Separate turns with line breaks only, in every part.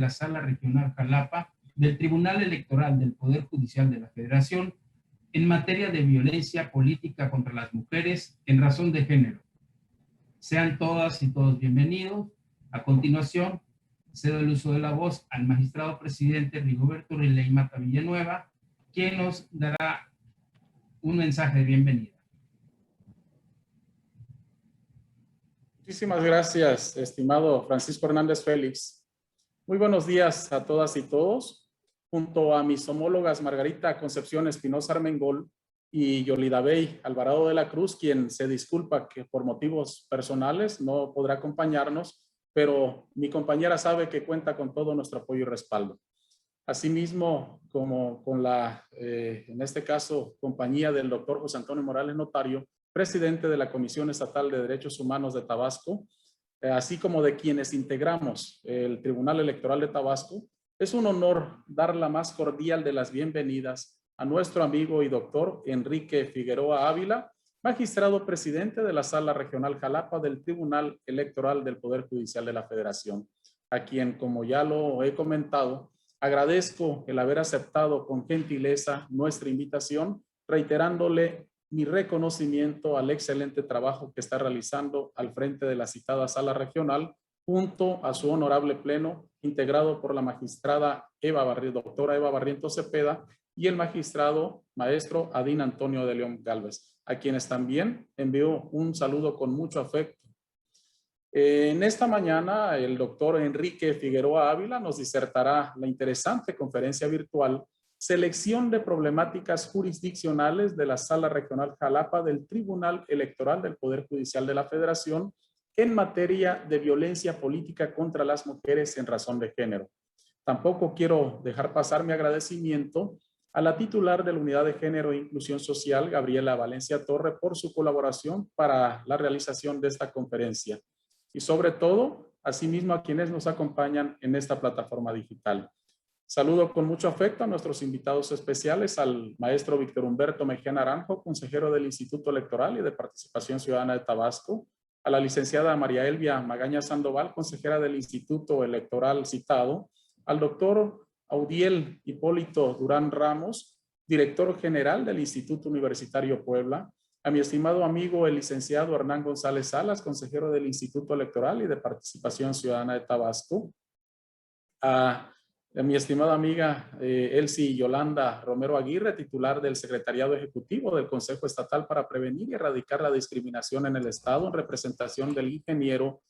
la Sala Regional Jalapa del Tribunal Electoral del Poder Judicial de la Federación en materia de violencia política contra las mujeres en razón de género. Sean todas y todos bienvenidos. A continuación, cedo el uso de la voz al magistrado presidente Rigoberto Riley Mata Villanueva, quien nos dará un mensaje de bienvenida.
Muchísimas gracias, estimado Francisco Hernández Félix. Muy buenos días a todas y todos. Junto a mis homólogas Margarita Concepción Espinosa Armengol y Yolida Bey Alvarado de la Cruz, quien se disculpa que por motivos personales no podrá acompañarnos, pero mi compañera sabe que cuenta con todo nuestro apoyo y respaldo. Asimismo, como con la, en este caso, compañía del doctor José Antonio Morales Notario, presidente de la Comisión Estatal de Derechos Humanos de Tabasco, así como de quienes integramos el Tribunal Electoral de Tabasco, es un honor dar la más cordial de las bienvenidas a nuestro amigo y doctor Enrique Figueroa Ávila, magistrado presidente de la Sala Regional Jalapa del Tribunal Electoral del Poder Judicial de la Federación, a quien, como ya lo he comentado, agradezco el haber aceptado con gentileza nuestra invitación, reiterándole mi reconocimiento al excelente trabajo que está realizando al frente de la citada Sala Regional, junto a su honorable pleno, integrado por la magistrada doctora Eva Barrientos Cepeda y el magistrado maestro Adín Antonio de León Gálvez, a quienes también envío un saludo con mucho afecto. En esta mañana, el doctor Enrique Figueroa Ávila nos disertará la interesante conferencia virtual Selección de problemáticas jurisdiccionales de la Sala Regional Jalapa del Tribunal Electoral del Poder Judicial de la Federación en materia de violencia política contra las mujeres en razón de género. Tampoco quiero dejar pasar mi agradecimiento a la titular de la Unidad de Género e Inclusión Social, Gabriela Valencia Torre, por su colaboración para la realización de esta conferencia. Y sobre todo, asimismo a quienes nos acompañan en esta plataforma digital. Saludo con mucho afecto a nuestros invitados especiales, al maestro Víctor Humberto Mejía Naranjo, consejero del Instituto Electoral y de Participación Ciudadana de Tabasco, a la licenciada María Elvia Magaña Sandoval, consejera del Instituto Electoral citado, al doctor Audiel Hipólito Durán Ramos, director general del Instituto Universitario Puebla, a mi estimado amigo el licenciado Hernán González Salas, consejero del Instituto Electoral y de Participación Ciudadana de Tabasco, a mi estimada amiga Elsie Yolanda Romero Aguirre, titular del Secretariado Ejecutivo del Consejo Estatal para Prevenir y Erradicar la Discriminación en el Estado, en representación del ingeniero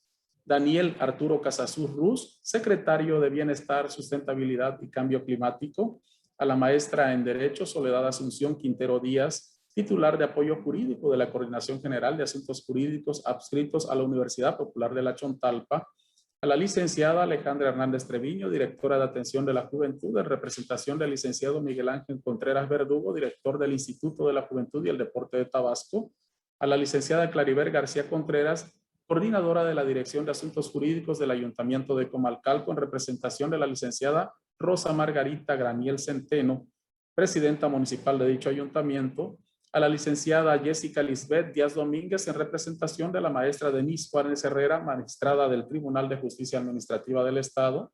Daniel Arturo Casasús Ruz, secretario de Bienestar, Sustentabilidad y Cambio Climático, a la maestra en Derecho Soledad Asunción Quintero Díaz, titular de Apoyo Jurídico de la Coordinación General de Asuntos Jurídicos adscritos a la Universidad Popular de la Chontalpa, a la licenciada Alejandra Hernández Treviño, directora de Atención de la Juventud, en representación del licenciado Miguel Ángel Contreras Verdugo, director del Instituto de la Juventud y el Deporte de Tabasco, a la licenciada Claribel García Contreras, coordinadora de la Dirección de Asuntos Jurídicos del Ayuntamiento de Comalcalco, en representación de la licenciada Rosa Margarita Graniel Centeno, presidenta municipal de dicho ayuntamiento, a la licenciada Jessica Lisbeth Díaz Domínguez, en representación de la maestra Denise Juárez Herrera, magistrada del Tribunal de Justicia Administrativa del Estado,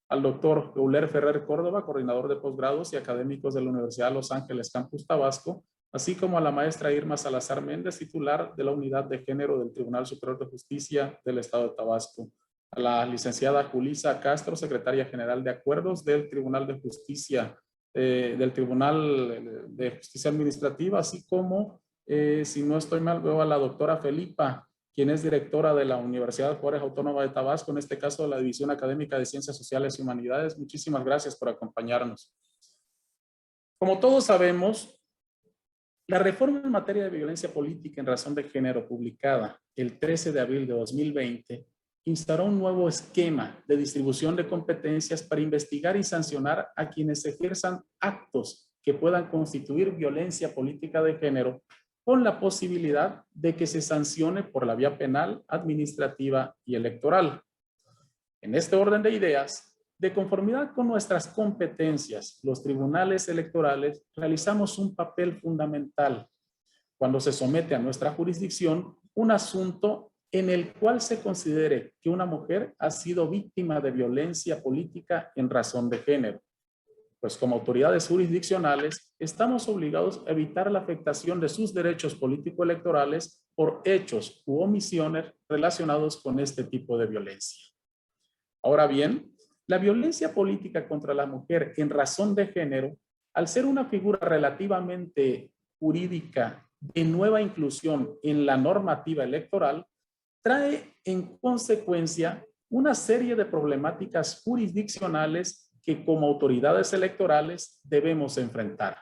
al doctor Euler Ferrer Córdoba, coordinador de posgrados y académicos de la Universidad Los Ángeles Campus Tabasco, así como a la maestra Irma Salazar Méndez, titular de la Unidad de Género del Tribunal Superior de Justicia del Estado de Tabasco, a la licenciada Julisa Castro, secretaria general de Acuerdos del Tribunal de Justicia del Tribunal de Justicia Administrativa, así como, si no estoy mal, veo a la doctora Felipa, quien es directora de la Universidad Juárez Autónoma de Tabasco, en este caso de la División Académica de Ciencias Sociales y Humanidades. Muchísimas gracias por acompañarnos. Como todos sabemos, la reforma en materia de violencia política en razón de género, publicada el 13 de abril de 2020, instauró un nuevo esquema de distribución de competencias para investigar y sancionar a quienes ejerzan actos que puedan constituir violencia política de género, con la posibilidad de que se sancione por la vía penal, administrativa y electoral. En este orden de ideas, de conformidad con nuestras competencias, los tribunales electorales realizamos un papel fundamental cuando se somete a nuestra jurisdicción un asunto en el cual se considere que una mujer ha sido víctima de violencia política en razón de género. Pues como autoridades jurisdiccionales estamos obligados a evitar la afectación de sus derechos político-electorales por hechos u omisiones relacionados con este tipo de violencia. Ahora bien, la violencia política contra la mujer en razón de género, al ser una figura relativamente jurídica de nueva inclusión en la normativa electoral, trae en consecuencia una serie de problemáticas jurisdiccionales que como autoridades electorales debemos enfrentar.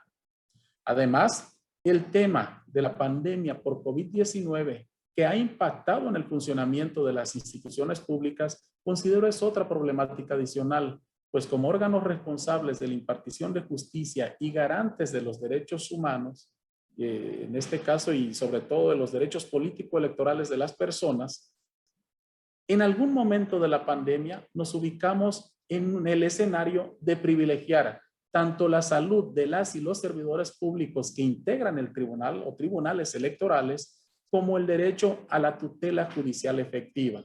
Además, el tema de la pandemia por COVID-19 que ha impactado en el funcionamiento de las instituciones públicas, considero es otra problemática adicional, pues como órganos responsables de la impartición de justicia y garantes de los derechos humanos, en este caso y sobre todo de los derechos político-electorales de las personas, en algún momento de la pandemia nos ubicamos en el escenario de privilegiar tanto la salud de las y los servidores públicos que integran el tribunal o tribunales electorales, como el derecho a la tutela judicial efectiva.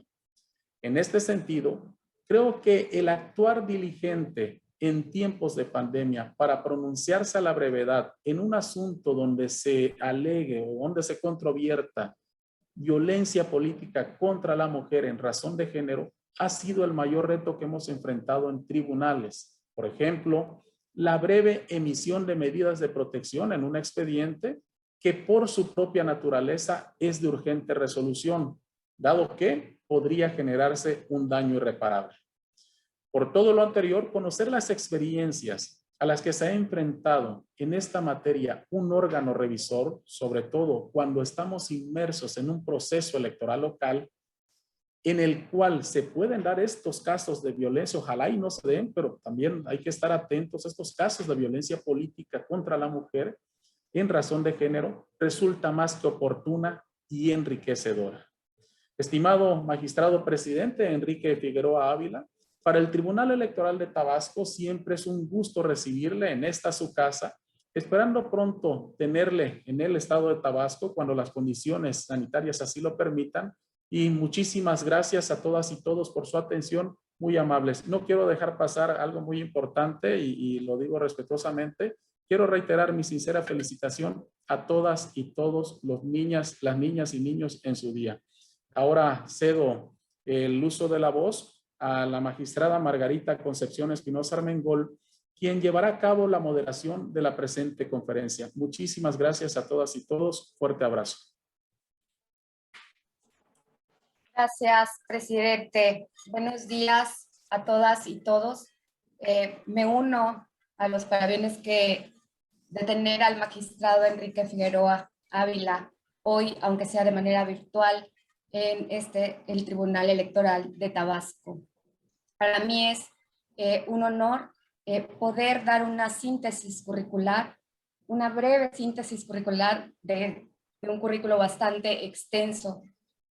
En este sentido, creo que el actuar diligente en tiempos de pandemia para pronunciarse a la brevedad en un asunto donde se alegue o donde se controvierta violencia política contra la mujer en razón de género ha sido el mayor reto que hemos enfrentado en tribunales. Por ejemplo, la breve emisión de medidas de protección en un expediente que por su propia naturaleza es de urgente resolución, dado que podría generarse un daño irreparable. Por todo lo anterior, conocer las experiencias a las que se ha enfrentado en esta materia un órgano revisor, sobre todo cuando estamos inmersos en un proceso electoral local, en el cual se pueden dar estos casos de violencia, ojalá y no se den, pero también hay que estar atentos a estos casos de violencia política contra la mujer en razón de género, resulta más que oportuna y enriquecedora. Estimado magistrado presidente Enrique Figueroa Ávila, para el Tribunal Electoral de Tabasco siempre es un gusto recibirle en esta su casa, esperando pronto tenerle en el estado de Tabasco cuando las condiciones sanitarias así lo permitan. Y muchísimas gracias a todas y todos por su atención, muy amables. No quiero dejar pasar algo muy importante y lo digo respetuosamente. Quiero reiterar mi sincera felicitación a todas y todos las niñas y niños en su día. Ahora cedo el uso de la voz a la magistrada Margarita Concepción Espinosa Armengol, quien llevará a cabo la moderación de la presente conferencia. Muchísimas gracias a todas y todos. Fuerte abrazo.
Gracias, presidente. Buenos días a todas y todos. Me uno a los parabienes de tener al magistrado Enrique Figueroa Ávila hoy, aunque sea de manera virtual, en el Tribunal Electoral de Tabasco. Para mí es un honor poder dar una síntesis curricular, una breve síntesis curricular de un currículo bastante extenso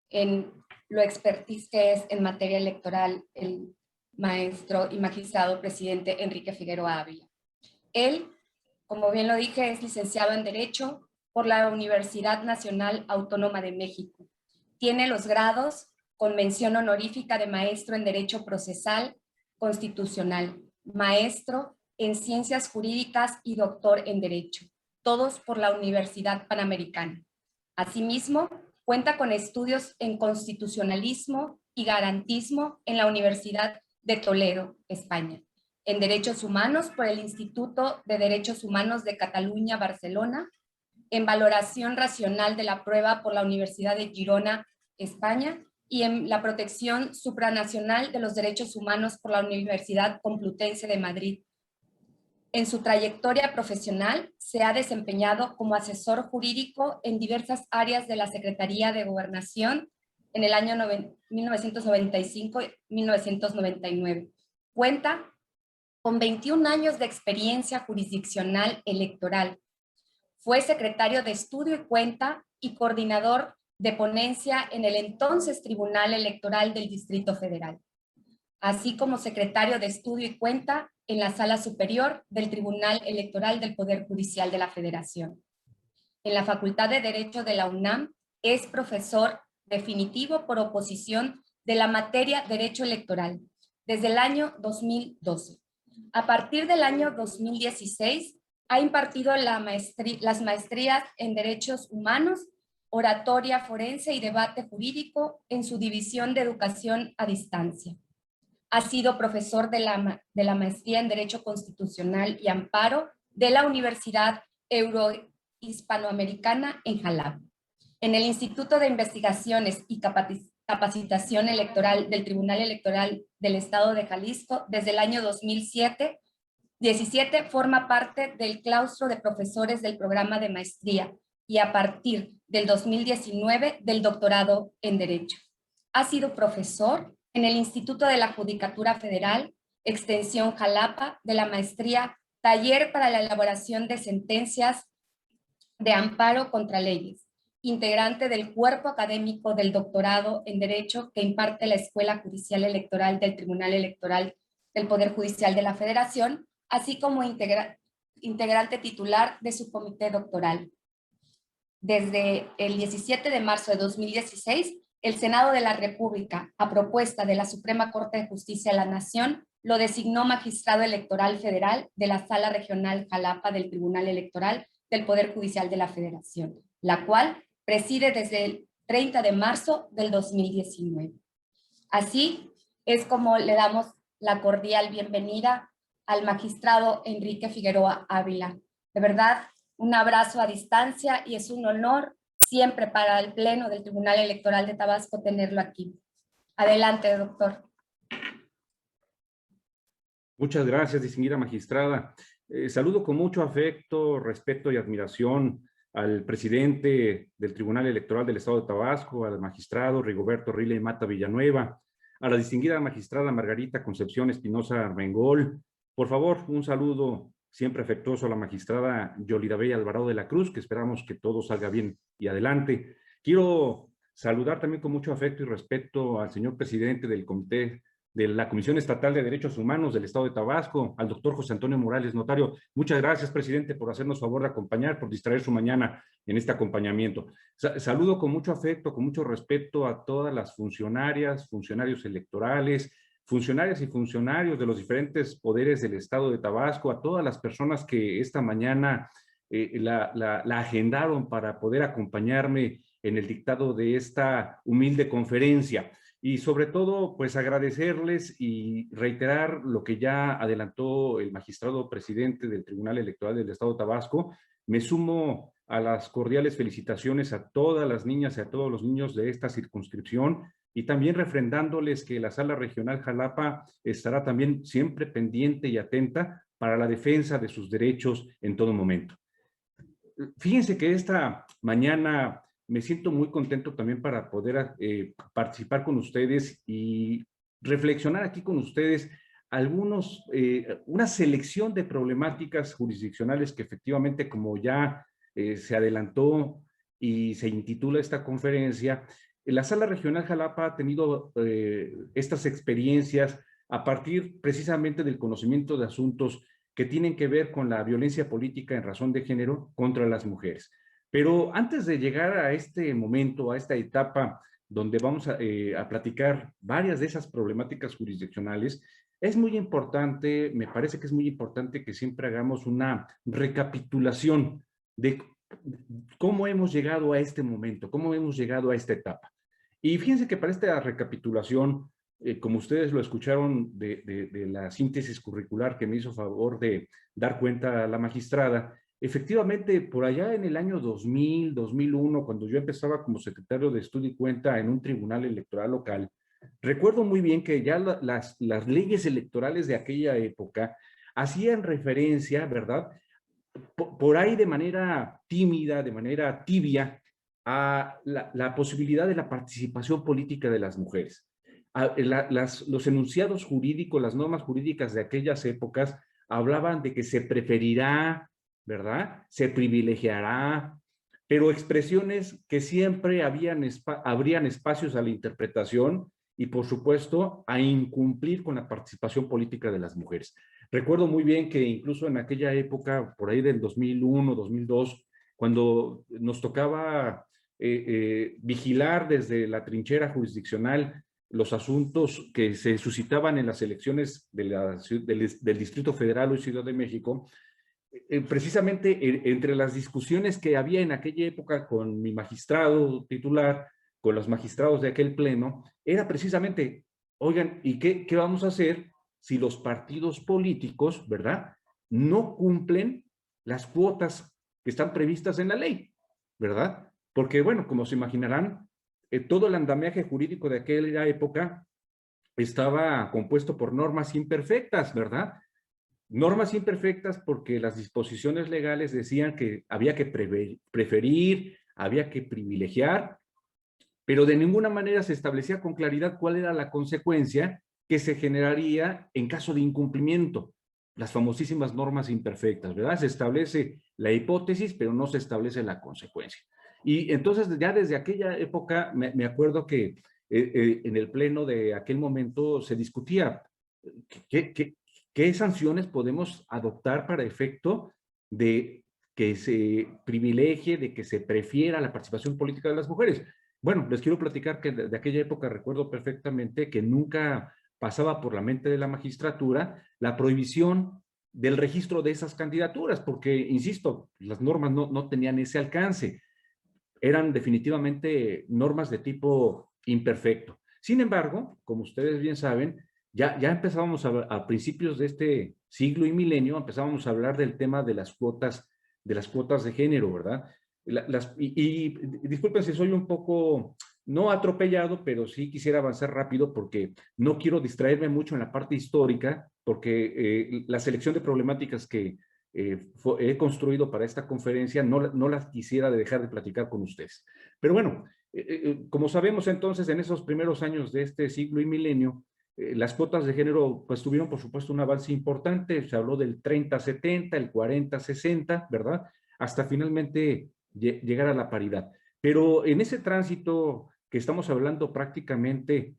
en lo expertise que es en materia electoral el maestro y magistrado presidente Enrique Figueroa Ávila. Él, como bien lo dije, es licenciado en Derecho por la Universidad Nacional Autónoma de México. Tiene los grados con mención honorífica de maestro en Derecho Procesal Constitucional, maestro en Ciencias Jurídicas y doctor en Derecho, todos por la Universidad Panamericana. Asimismo, cuenta con estudios en Constitucionalismo y Garantismo en la Universidad de Toledo, España, en Derechos Humanos por el Instituto de Derechos Humanos de Cataluña, Barcelona, en Valoración Racional de la Prueba por la Universidad de Girona, España, y en la Protección Supranacional de los Derechos Humanos por la Universidad Complutense de Madrid. En su trayectoria profesional se ha desempeñado como asesor jurídico en diversas áreas de la Secretaría de Gobernación en el año 1995 y 1999. Cuenta con 21 años de experiencia jurisdiccional electoral. Fue secretario de Estudio y Cuenta y coordinador de ponencia en el entonces Tribunal Electoral del Distrito Federal, así como secretario de Estudio y Cuenta en la Sala Superior del Tribunal Electoral del Poder Judicial de la Federación. En la Facultad de Derecho de la UNAM es profesor definitivo por oposición de la materia Derecho Electoral desde el año 2012. A partir del año 2016 ha impartido las maestrías en Derechos Humanos, Oratoria Forense y Debate Jurídico en su división de Educación a Distancia. Ha sido profesor de la maestría en Derecho Constitucional y Amparo de la Universidad Eurohispanoamericana en Jalapa. En el Instituto de Investigaciones y Capacitación Electoral del Tribunal Electoral del Estado de Jalisco, desde el año 2017 forma parte del claustro de profesores del programa de maestría y a partir del 2019 del doctorado en Derecho. Ha sido profesor en el Instituto de la Judicatura Federal, Extensión Jalapa, de la maestría Taller para la elaboración de sentencias de amparo contra leyes, integrante del cuerpo académico del doctorado en Derecho que imparte la Escuela Judicial Electoral del Tribunal Electoral del Poder Judicial de la Federación, así como integrante titular de su comité doctoral. Desde el 17 de marzo de 2016, el Senado de la República, a propuesta de la Suprema Corte de Justicia de la Nación, lo designó magistrado electoral federal de la Sala Regional Jalapa del Tribunal Electoral del Poder Judicial de la Federación, la cual preside desde el 30 de marzo del 2019. Así es como le damos la cordial bienvenida al magistrado Enrique Figueroa Ávila. De verdad, un abrazo a distancia y es un honor siempre para el Pleno del Tribunal Electoral de Tabasco tenerlo aquí. Adelante, doctor.
Muchas gracias, distinguida magistrada. Saludo con mucho afecto, respeto y admiración al presidente del Tribunal Electoral del Estado de Tabasco, al magistrado Rigoberto Riley Mata Villanueva, a la distinguida magistrada Margarita Concepción Espinosa Armengol. Por favor, un saludo siempre afectuoso a la magistrada Yolidabey Alvarado de la Cruz, que esperamos que todo salga bien y adelante. Quiero saludar también con mucho afecto y respeto al señor presidente del Comité de la Comisión Estatal de Derechos Humanos del Estado de Tabasco, al doctor José Antonio Morales, notario. Muchas gracias, presidente, por hacernos favor de acompañar, por distraer su mañana en este acompañamiento. Saludo con mucho afecto, con mucho respeto a todas las funcionarias, funcionarios electorales, funcionarias y funcionarios de los diferentes poderes del Estado de Tabasco, a todas las personas que esta mañana la agendaron para poder acompañarme en el dictado de esta humilde conferencia. Y sobre todo, pues agradecerles y reiterar lo que ya adelantó el magistrado presidente del Tribunal Electoral del Estado de Tabasco. Me sumo a las cordiales felicitaciones a todas las niñas y a todos los niños de esta circunscripción y también refrendándoles que la Sala Regional Jalapa estará también siempre pendiente y atenta para la defensa de sus derechos en todo momento. Fíjense que esta mañana me siento muy contento también para poder participar con ustedes y reflexionar aquí con ustedes una selección de problemáticas jurisdiccionales que efectivamente, como ya se adelantó y se intitula esta conferencia, la Sala Regional Jalapa ha tenido estas experiencias a partir precisamente del conocimiento de asuntos que tienen que ver con la violencia política en razón de género contra las mujeres. Pero antes de llegar a este momento, a esta etapa donde vamos a platicar varias de esas problemáticas jurisdiccionales, es muy importante, me parece que es muy importante que siempre hagamos una recapitulación de cómo hemos llegado a este momento, cómo hemos llegado a esta etapa. Y fíjense que para esta recapitulación, como ustedes lo escucharon de la síntesis curricular que me hizo favor de dar cuenta a la magistrada, efectivamente, por allá en el año 2000, 2001, cuando yo empezaba como secretario de Estudio y Cuenta en un tribunal electoral local, recuerdo muy bien que ya las leyes electorales de aquella época hacían referencia, ¿verdad?, por ahí de manera tímida, de manera tibia, a la posibilidad de la participación política de las mujeres. Los enunciados jurídicos, las normas jurídicas de aquellas épocas hablaban de que se preferirá, ¿verdad?, se privilegiará, pero expresiones que siempre abrían espacios a la interpretación y, por supuesto, a incumplir con la participación política de las mujeres. Recuerdo muy bien que incluso en aquella época, por ahí del 2001, 2002, cuando nos tocaba vigilar desde la trinchera jurisdiccional los asuntos que se suscitaban en las elecciones del Distrito Federal o Ciudad de México, precisamente entre las discusiones que había en aquella época con mi magistrado titular, con los magistrados de aquel pleno, era precisamente, oigan, ¿y qué vamos a hacer si los partidos políticos, ¿verdad?, no cumplen las cuotas que están previstas en la ley, ¿verdad? Porque, bueno, como se imaginarán, todo el andamiaje jurídico de aquella época estaba compuesto por normas imperfectas, ¿verdad? Normas imperfectas porque las disposiciones legales decían que había que preferir, había que privilegiar, pero de ninguna manera se establecía con claridad cuál era la consecuencia que se generaría en caso de incumplimiento. Las famosísimas normas imperfectas, ¿verdad? Se establece la hipótesis, pero no se establece la consecuencia. Y entonces ya desde aquella época me acuerdo que en el pleno de aquel momento se discutía qué sanciones podemos adoptar para efecto de que se privilegie, de que se prefiera la participación política de las mujeres. Bueno, les quiero platicar que de aquella época recuerdo perfectamente que nunca pasaba por la mente de la magistratura la prohibición del registro de esas candidaturas, porque, insisto, las normas no tenían ese alcance. Eran definitivamente normas de tipo imperfecto. Sin embargo, como ustedes bien saben, ya empezábamos a principios de este siglo y milenio, empezábamos a hablar del tema de las cuotas de género, ¿verdad? Y disculpen si soy un poco, no atropellado, pero sí quisiera avanzar rápido porque no quiero distraerme mucho en la parte histórica, porque la selección de problemáticas que he construido para esta conferencia no las quisiera dejar de platicar con ustedes. Pero bueno, como sabemos entonces, en esos primeros años de este siglo y milenio, las cuotas de género pues tuvieron por supuesto un avance importante, se habló del 30-70, el 40-60, ¿verdad? Hasta finalmente llegar a la paridad. Pero en ese tránsito que estamos hablando prácticamente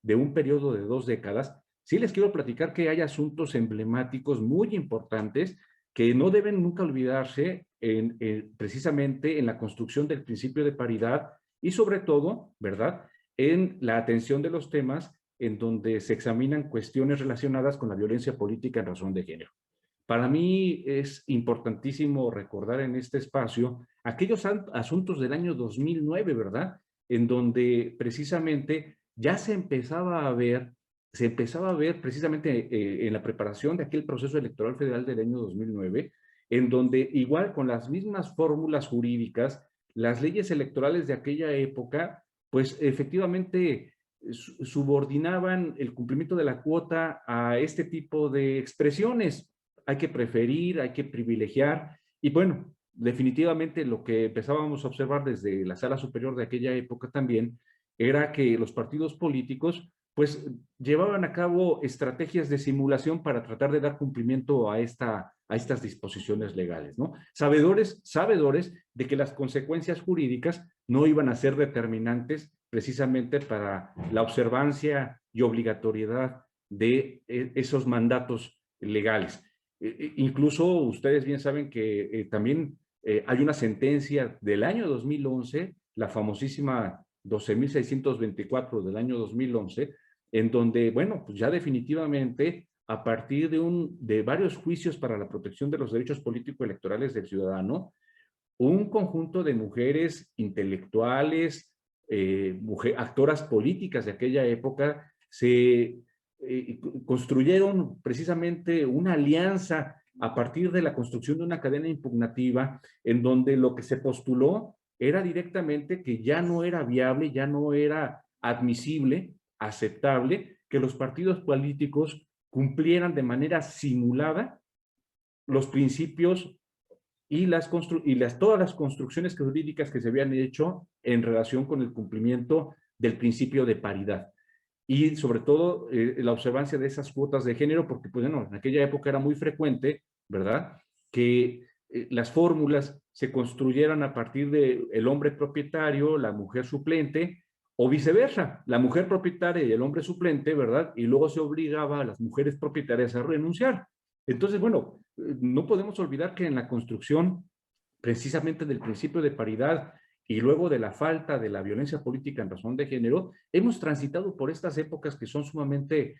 de un periodo de 2 décadas, sí les quiero platicar que hay asuntos emblemáticos muy importantes que no deben nunca olvidarse precisamente en la construcción del principio de paridad y sobre todo, ¿verdad?, en la atención de los temas en donde se examinan cuestiones relacionadas con la violencia política en razón de género. Para mí es importantísimo recordar en este espacio aquellos asuntos del año 2009, ¿verdad?, en donde precisamente ya se empezaba a ver precisamente en la preparación de aquel proceso electoral federal del año 2009, en donde igual con las mismas fórmulas jurídicas, las leyes electorales de aquella época, pues efectivamente subordinaban el cumplimiento de la cuota a este tipo de expresiones. Hay que preferir, hay que privilegiar, y bueno, definitivamente lo que empezábamos a observar desde la sala superior de aquella época también era que los partidos políticos pues llevaban a cabo estrategias de simulación para tratar de dar cumplimiento a estas disposiciones legales, ¿no? Sabedores de que las consecuencias jurídicas no iban a ser determinantes precisamente para la observancia y obligatoriedad de esos mandatos legales. Incluso ustedes bien saben que también hay una sentencia del año 2011, la famosísima 12.624 del año 2011, en donde, bueno, pues ya definitivamente a partir de varios juicios para la protección de los derechos político-electorales del ciudadano, un conjunto de mujeres intelectuales, actoras políticas de aquella época, se construyeron precisamente una alianza a partir de la construcción de una cadena impugnativa en donde lo que se postuló era directamente que ya no era viable, ya no era admisible, aceptable, que los partidos políticos cumplieran de manera simulada los principios y todas las construcciones jurídicas que se habían hecho en relación con el cumplimiento del principio de paridad. Y sobre todo la observancia de esas cuotas de género, porque pues, bueno, en aquella época era muy frecuente, ¿verdad?, que las fórmulas se construyeran a partir del hombre propietario, la mujer suplente, o viceversa, la mujer propietaria y el hombre suplente, ¿verdad? Y luego se obligaba a las mujeres propietarias a renunciar. Entonces, bueno, no podemos olvidar que en la construcción precisamente del principio de paridad y luego de la falta de la violencia política en razón de género, hemos transitado por estas épocas que son sumamente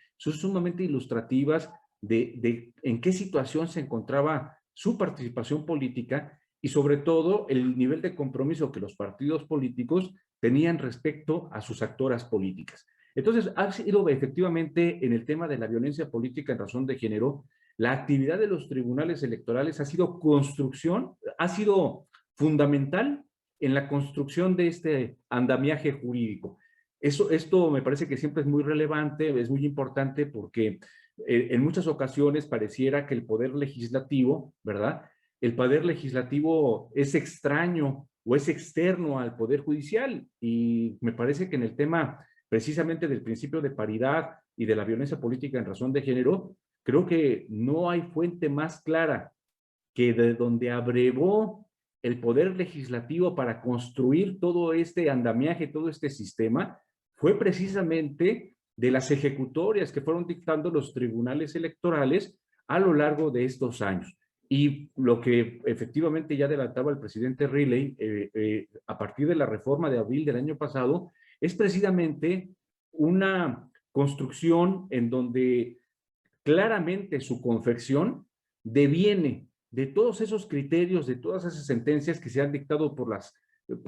ilustrativas de en qué situación se encontraba su participación política y sobre todo el nivel de compromiso que los partidos políticos tenían respecto a sus actoras políticas. Entonces, ha sido efectivamente en el tema de la violencia política en razón de género, la actividad de los tribunales electorales ha sido ha sido fundamental en la construcción de este andamiaje jurídico. Esto me parece que siempre es muy relevante, es muy importante porque en muchas ocasiones pareciera que el poder legislativo, ¿verdad? El poder legislativo es extraño o es externo al poder judicial y me parece que en el tema precisamente del principio de paridad y de la violencia política en razón de género, creo que no hay fuente más clara que de donde abrevó el poder legislativo para construir todo este andamiaje, todo este sistema, fue precisamente de las ejecutorias que fueron dictando los tribunales electorales a lo largo de estos años. Y lo que efectivamente ya adelantaba el presidente Riley a partir de la reforma de abril del año pasado, es precisamente una construcción en donde claramente su confección deviene de todos esos criterios, de todas esas sentencias que se han dictado por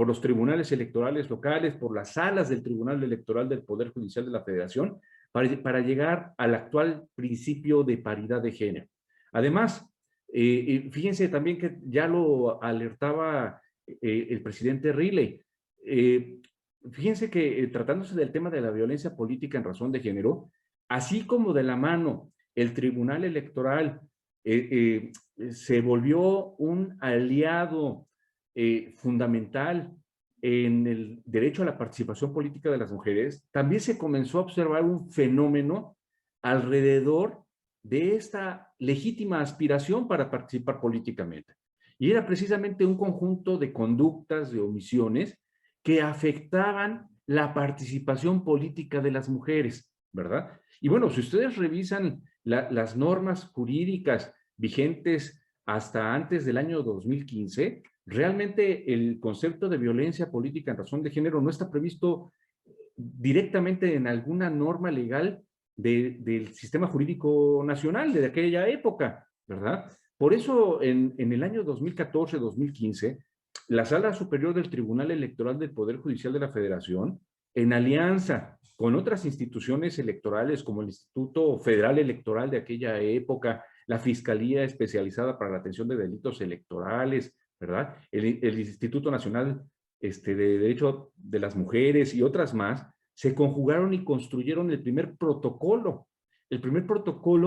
los tribunales electorales locales, por las salas del Tribunal Electoral del Poder Judicial de la Federación, para llegar al actual principio de paridad de género. Además, fíjense también que ya lo alertaba el presidente Riley. Fíjense que tratándose del tema de la violencia política en razón de género, así como de la mano el Tribunal Electoral se volvió un aliado fundamental en el derecho a la participación política de las mujeres, también se comenzó a observar un fenómeno alrededor de esta legítima aspiración para participar políticamente. Y era precisamente un conjunto de conductas, de omisiones, que afectaban la participación política de las mujeres, ¿verdad? Y bueno, si ustedes revisan las normas jurídicas vigentes hasta antes del año 2015, realmente el concepto de violencia política en razón de género no está previsto directamente en alguna norma legal del sistema jurídico nacional de aquella época, ¿verdad? Por eso en el año 2014-2015, la Sala Superior del Tribunal Electoral del Poder Judicial de la Federación, en alianza con otras instituciones electorales como el Instituto Federal Electoral de aquella época, la Fiscalía Especializada para la Atención de Delitos Electorales, ¿verdad? El Instituto Nacional de Derecho de las Mujeres y otras más, se conjugaron y construyeron el primer protocolo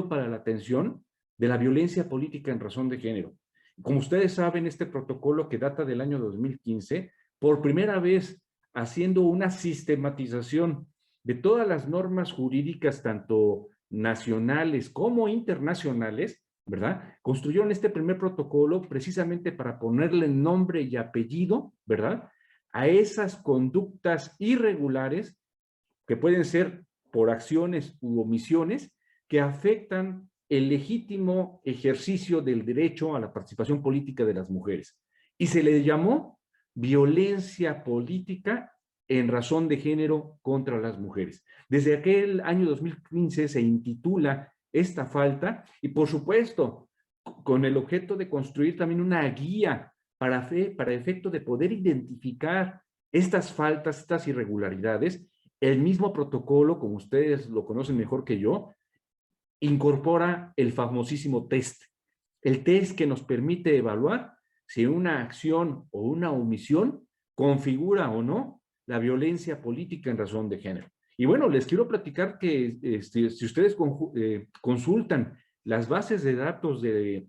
para la atención de la violencia política en razón de género. Como ustedes saben, este protocolo que data del año 2015, por primera vez haciendo una sistematización de todas las normas jurídicas, tanto nacionales como internacionales, ¿verdad? Construyeron este primer protocolo precisamente para ponerle nombre y apellido, ¿verdad?, a esas conductas irregulares que pueden ser por acciones u omisiones que afectan el legítimo ejercicio del derecho a la participación política de las mujeres. Y se le llamó violencia política en razón de género contra las mujeres. Desde aquel año 2015 se intitula esta falta y, por supuesto, con el objeto de construir también una guía para efecto de poder identificar estas faltas, estas irregularidades. El mismo protocolo, como ustedes lo conocen mejor que yo, incorpora el famosísimo test. El test que nos permite evaluar si una acción o una omisión configura o no la violencia política en razón de género. Y bueno, les quiero platicar que si ustedes consultan las bases de datos de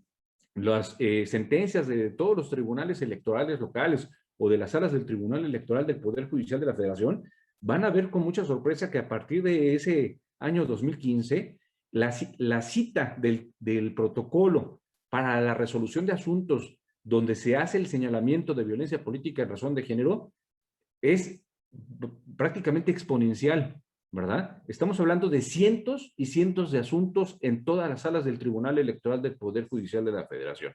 las sentencias de todos los tribunales electorales locales o de las salas del Tribunal Electoral del Poder Judicial de la Federación, van a ver con mucha sorpresa que a partir de ese año 2015, la cita del protocolo para la resolución de asuntos donde se hace el señalamiento de violencia política en razón de género es prácticamente exponencial, ¿verdad? Estamos hablando de cientos y cientos de asuntos en todas las salas del Tribunal Electoral del Poder Judicial de la Federación.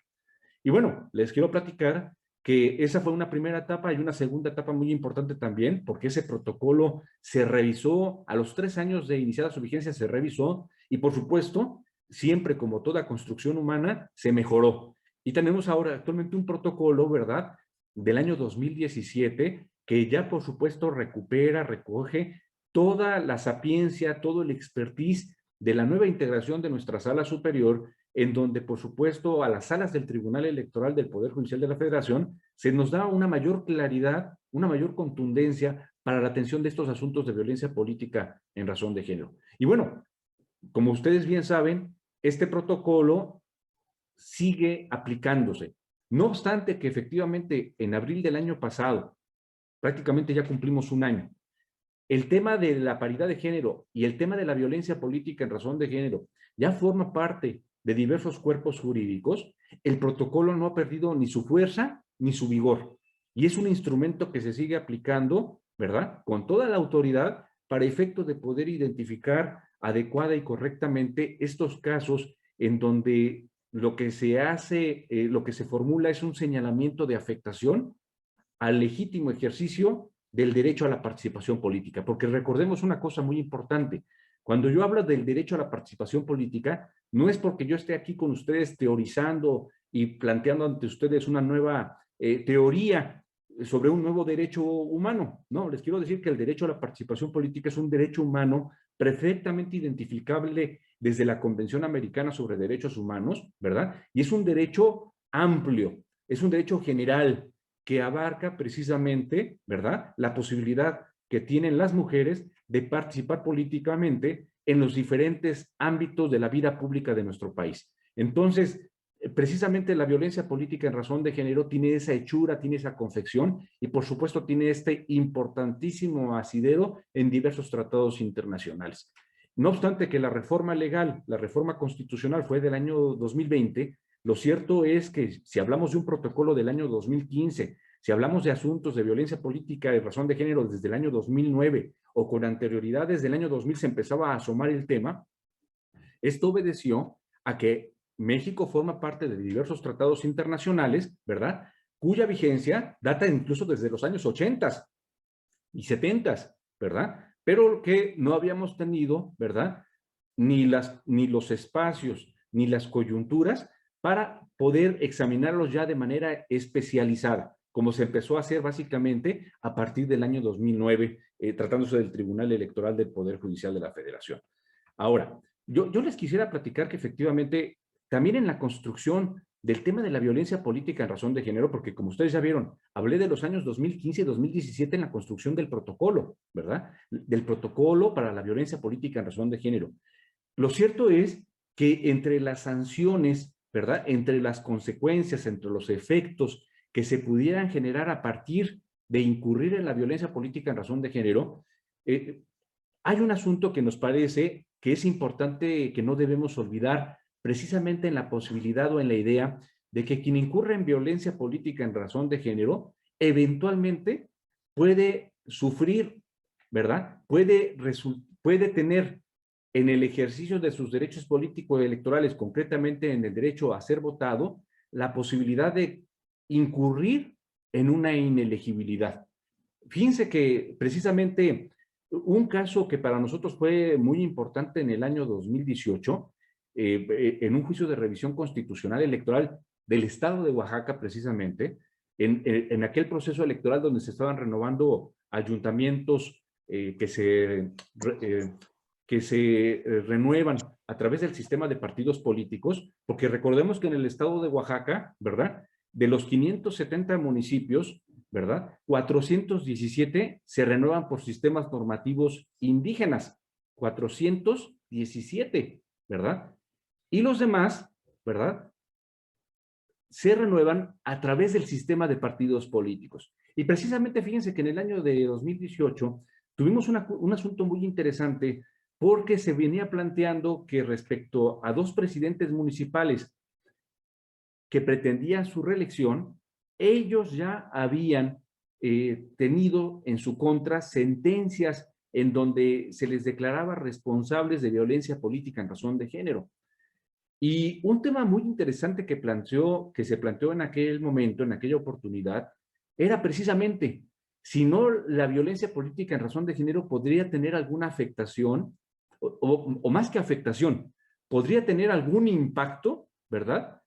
Y bueno, les quiero platicar que esa fue una primera etapa y una segunda etapa muy importante también, porque ese protocolo se revisó a los 3 años de iniciada su vigencia, se revisó y por supuesto, siempre como toda construcción humana, se mejoró. Y tenemos ahora actualmente un protocolo, ¿verdad?, del año 2017, que ya por supuesto recupera, recoge toda la sapiencia, todo el expertise de la nueva integración de nuestra sala superior, en donde por supuesto a las salas del Tribunal Electoral del Poder Judicial de la Federación se nos da una mayor claridad, una mayor contundencia para la atención de estos asuntos de violencia política en razón de género. Y bueno, como ustedes bien saben, este protocolo sigue aplicándose. No obstante que efectivamente en abril del año pasado, prácticamente ya cumplimos un año, el tema de la paridad de género y el tema de la violencia política en razón de género ya forma parte de diversos cuerpos jurídicos, el protocolo no ha perdido ni su fuerza ni su vigor. Y es un instrumento que se sigue aplicando, ¿verdad?, con toda la autoridad para efectos de poder identificar adecuada y correctamente estos casos en donde lo que se hace, lo que se formula es un señalamiento de afectación al legítimo ejercicio del derecho a la participación política. Porque recordemos una cosa muy importante, cuando yo hablo del derecho a la participación política, no es porque yo esté aquí con ustedes teorizando y planteando ante ustedes una nueva teoría sobre un nuevo derecho humano. No, les quiero decir que el derecho a la participación política es un derecho humano perfectamente identificable desde la Convención Americana sobre Derechos Humanos, ¿verdad? Y es un derecho amplio, es un derecho general que abarca precisamente, ¿verdad?, la posibilidad que tienen las mujeres de participar políticamente en los diferentes ámbitos de la vida pública de nuestro país. Entonces, precisamente la violencia política en razón de género tiene esa hechura, tiene esa confección y por supuesto tiene este importantísimo asidero en diversos tratados internacionales. No obstante que la reforma legal, la reforma constitucional fue del año 2020, lo cierto es que si hablamos de un protocolo del año 2015, si hablamos de asuntos de violencia política en razón de género desde el año 2009 o con anterioridad desde el año 2000 se empezaba a asomar el tema, esto obedeció a que México forma parte de diversos tratados internacionales, ¿verdad?, cuya vigencia data incluso desde los años 80 y 70, ¿verdad?, pero que no habíamos tenido, ¿verdad?, ni los espacios, ni las coyunturas para poder examinarlos ya de manera especializada, como se empezó a hacer básicamente a partir del año 2009, tratándose del Tribunal Electoral del Poder Judicial de la Federación. Ahora, yo les quisiera platicar que efectivamente también en la construcción del tema de la violencia política en razón de género, porque como ustedes ya vieron, hablé de los años 2015 y 2017 en la construcción del protocolo, ¿verdad?, del protocolo para la violencia política en razón de género. Lo cierto es que entre las sanciones, ¿verdad?, entre las consecuencias, entre los efectos que se pudieran generar a partir de incurrir en la violencia política en razón de género, hay un asunto que nos parece que es importante, que no debemos olvidar, precisamente en la posibilidad o en la idea de que quien incurre en violencia política en razón de género, eventualmente puede sufrir, ¿verdad?, puede tener en el ejercicio de sus derechos políticos y electorales, concretamente en el derecho a ser votado, la posibilidad de incurrir en una inelegibilidad. Fíjense que precisamente un caso que para nosotros fue muy importante en el año 2018, en un juicio de revisión constitucional electoral del estado de Oaxaca precisamente, en aquel proceso electoral donde se estaban renovando ayuntamientos que se renuevan a través del sistema de partidos políticos, porque recordemos que en el estado de Oaxaca, ¿verdad?, de los 570 municipios, ¿verdad?, 417 se renuevan por sistemas normativos indígenas, 417, ¿verdad? Y los demás, ¿verdad?, se renuevan a través del sistema de partidos políticos. Y precisamente fíjense que en el año de 2018 tuvimos un asunto muy interesante porque se venía planteando que respecto a 2 presidentes municipales que pretendían su reelección, ellos ya habían tenido en su contra sentencias en donde se les declaraba responsables de violencia política en razón de género. Y un tema muy interesante que se planteó en aquel momento, en aquella oportunidad, era precisamente si no la violencia política en razón de género podría tener alguna afectación, o más que afectación, podría tener algún impacto, ¿verdad?,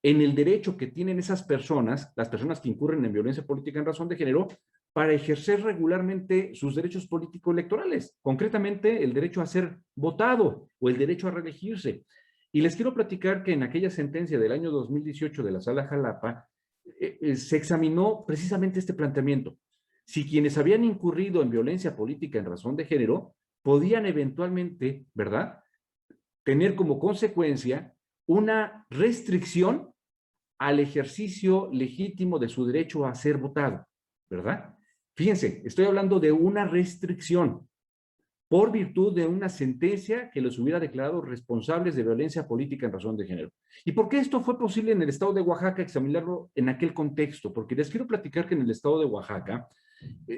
en el derecho que tienen esas personas, las personas que incurren en violencia política en razón de género, para ejercer regularmente sus derechos político-electorales, concretamente el derecho a ser votado o el derecho a reelegirse. Y les quiero platicar que en aquella sentencia del año 2018 de la Sala Jalapa se examinó precisamente este planteamiento. Si quienes habían incurrido en violencia política en razón de género podían eventualmente, ¿verdad?, tener como consecuencia una restricción al ejercicio legítimo de su derecho a ser votado, ¿verdad? Fíjense, estoy hablando de una restricción por virtud de una sentencia que los hubiera declarado responsables de violencia política en razón de género. ¿Y por qué esto fue posible en el estado de Oaxaca examinarlo en aquel contexto? Porque les quiero platicar que en el estado de Oaxaca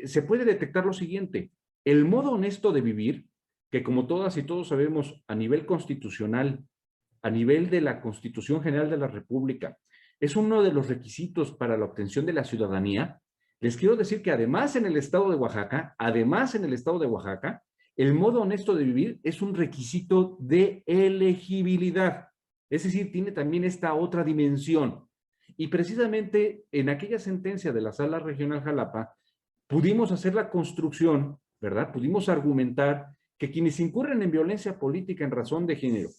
se puede detectar lo siguiente: el modo honesto de vivir, que como todas y todos sabemos a nivel constitucional, a nivel de la Constitución General de la República, es uno de los requisitos para la obtención de la ciudadanía. Les quiero decir que además en el estado de Oaxaca, el modo honesto de vivir es un requisito de elegibilidad. Es decir, tiene también esta otra dimensión. Y precisamente en aquella sentencia de la Sala Regional Jalapa, pudimos hacer la construcción, ¿verdad? Pudimos argumentar que quienes incurren en violencia política en razón de género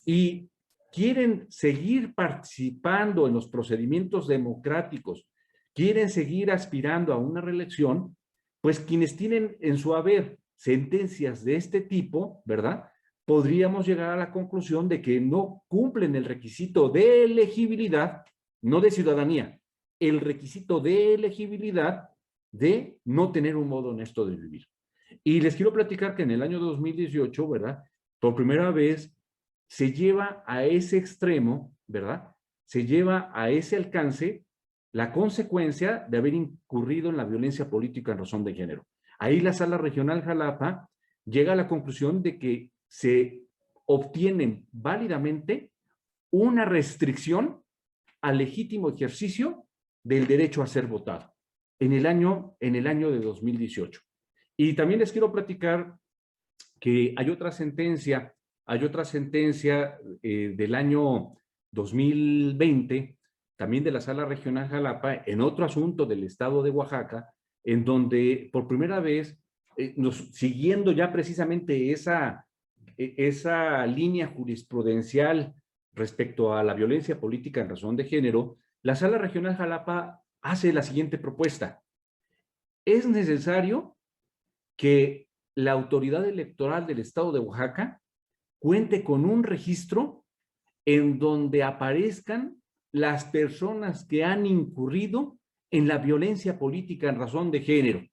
y quieren seguir participando en los procedimientos democráticos, quieren seguir aspirando a una reelección, pues quienes tienen en su haber sentencias de este tipo, ¿verdad?, podríamos llegar a la conclusión de que no cumplen el requisito de elegibilidad, no de ciudadanía, el requisito de elegibilidad de no tener un modo honesto de vivir. Y les quiero platicar que en el año 2018, ¿verdad?, por primera vez se lleva a ese extremo, ¿verdad?, se lleva a ese alcance la consecuencia de haber incurrido en la violencia política en razón de género. Ahí la Sala Regional Jalapa llega a la conclusión de que se obtienen válidamente una restricción al legítimo ejercicio del derecho a ser votado en el año de 2018. Y también les quiero platicar que hay otra sentencia del año 2020, también de la Sala Regional Jalapa, en otro asunto del estado de Oaxaca, en donde por primera vez, siguiendo ya precisamente esa línea jurisprudencial respecto a la violencia política en razón de género, la Sala Regional Jalapa hace la siguiente propuesta: es necesario que la autoridad electoral del estado de Oaxaca cuente con un registro en donde aparezcan las personas que han incurrido en la violencia política en razón de género,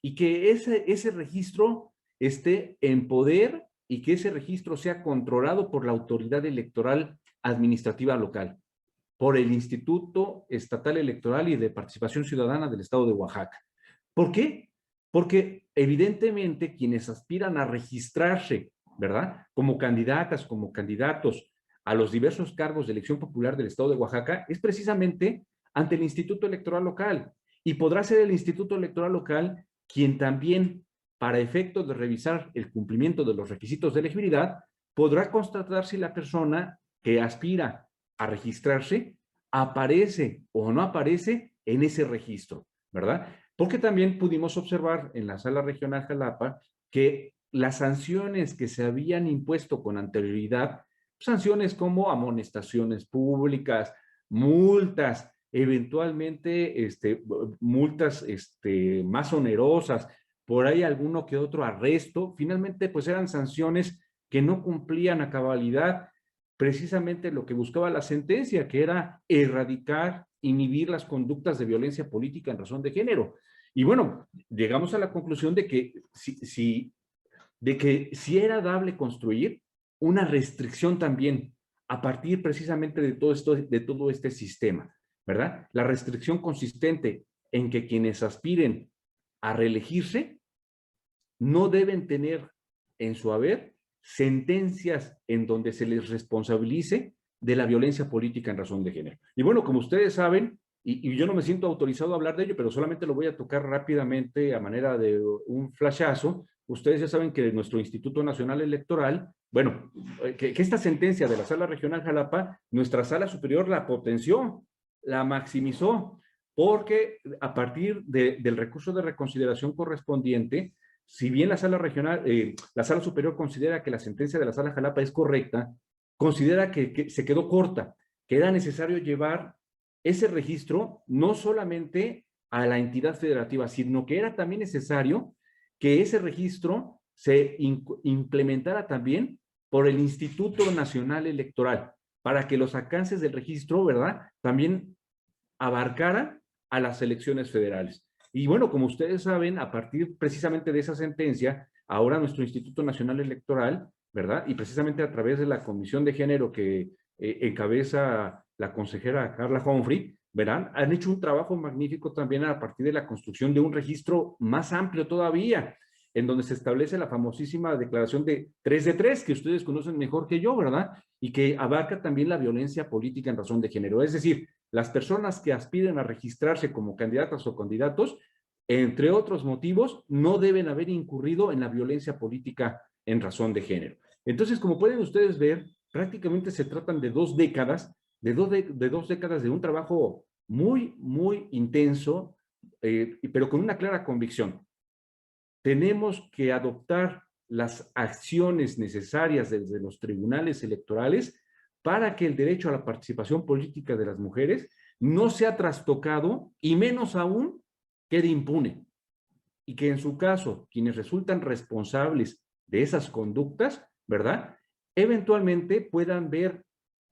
y que ese registro esté en poder y que ese registro sea controlado por la autoridad electoral administrativa local, por el Instituto Estatal Electoral y de Participación Ciudadana del estado de Oaxaca. ¿Por qué? Porque evidentemente quienes aspiran a registrarse, ¿verdad?, como candidatas, como candidatos a los diversos cargos de elección popular del estado de Oaxaca, es precisamente ante el Instituto Electoral Local. Y podrá ser el Instituto Electoral Local quien también, para efectos de revisar el cumplimiento de los requisitos de elegibilidad, podrá constatar si la persona que aspira a registrarse aparece o no aparece en ese registro, ¿verdad? Porque también pudimos observar en la Sala Regional Jalapa que las sanciones que se habían impuesto con anterioridad, sanciones como amonestaciones públicas, multas, eventualmente multas más onerosas, por ahí alguno que otro arresto, finalmente pues eran sanciones que no cumplían a cabalidad precisamente lo que buscaba la sentencia, que era erradicar, inhibir las conductas de violencia política en razón de género. Y bueno, llegamos a la conclusión de que si era dable construir una restricción también a partir precisamente de todo este sistema, ¿verdad? La restricción consistente en que quienes aspiren a reelegirse no deben tener en su haber sentencias en donde se les responsabilice de la violencia política en razón de género. Y bueno, como ustedes saben, y yo no me siento autorizado a hablar de ello, pero solamente lo voy a tocar rápidamente a manera de un flashazo. Ustedes ya saben que nuestro Instituto Nacional Electoral, bueno, que esta sentencia de la Sala Regional Jalapa, nuestra Sala Superior la potenció, la maximizó, porque a partir del recurso de reconsideración correspondiente, si bien la Sala Regional, la Sala Superior considera que la sentencia de la Sala Jalapa es correcta, considera que se quedó corta, que era necesario llevar ese registro no solamente a la entidad federativa, sino que era también necesario que ese registro se implementara también por el Instituto Nacional Electoral, para que los alcances del registro, ¿verdad?, también abarcaran a las elecciones federales. Y bueno, como ustedes saben, a partir precisamente de esa sentencia, ahora nuestro Instituto Nacional Electoral, ¿verdad?, y precisamente a través de la Comisión de Género que encabeza la consejera Carla Humphrey, verán, han hecho un trabajo magnífico también a partir de la construcción de un registro más amplio todavía, en donde se establece la famosísima declaración de 3 de 3, que ustedes conocen mejor que yo, ¿verdad? Y que abarca también la violencia política en razón de género. Es decir, las personas que aspiren a registrarse como candidatas o candidatos, entre otros motivos, no deben haber incurrido en la violencia política en razón de género. Entonces, como pueden ustedes ver, prácticamente se tratan de 2 décadas, de dos décadas de un trabajo muy, muy intenso, pero con una clara convicción. Tenemos que adoptar las acciones necesarias desde los tribunales electorales para que el derecho a la participación política de las mujeres no sea trastocado y menos aún quede impune. Y que en su caso, quienes resultan responsables de esas conductas, ¿verdad?, eventualmente puedan ver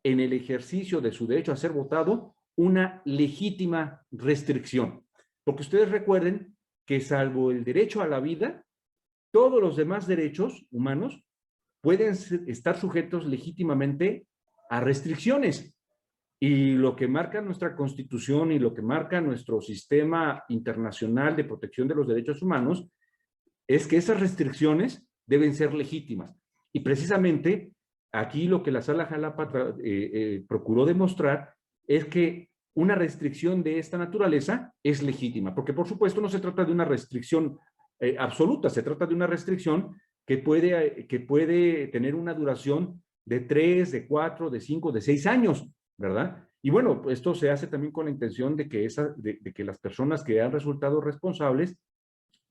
en el ejercicio de su derecho a ser votado una legítima restricción. Porque ustedes recuerden que salvo el derecho a la vida, todos los demás derechos humanos pueden estar sujetos legítimamente a restricciones. Y lo que marca nuestra Constitución y lo que marca nuestro sistema internacional de protección de los derechos humanos es que esas restricciones deben ser legítimas. Y precisamente aquí lo que la Sala Jalapa procuró demostrar es que una restricción de esta naturaleza es legítima, porque por supuesto no se trata de una restricción absoluta, se trata de una restricción que puede tener una duración de 3, de 4, de 5, de 6 años, ¿verdad? Y bueno, esto se hace también con la intención de que las personas que han resultado responsables,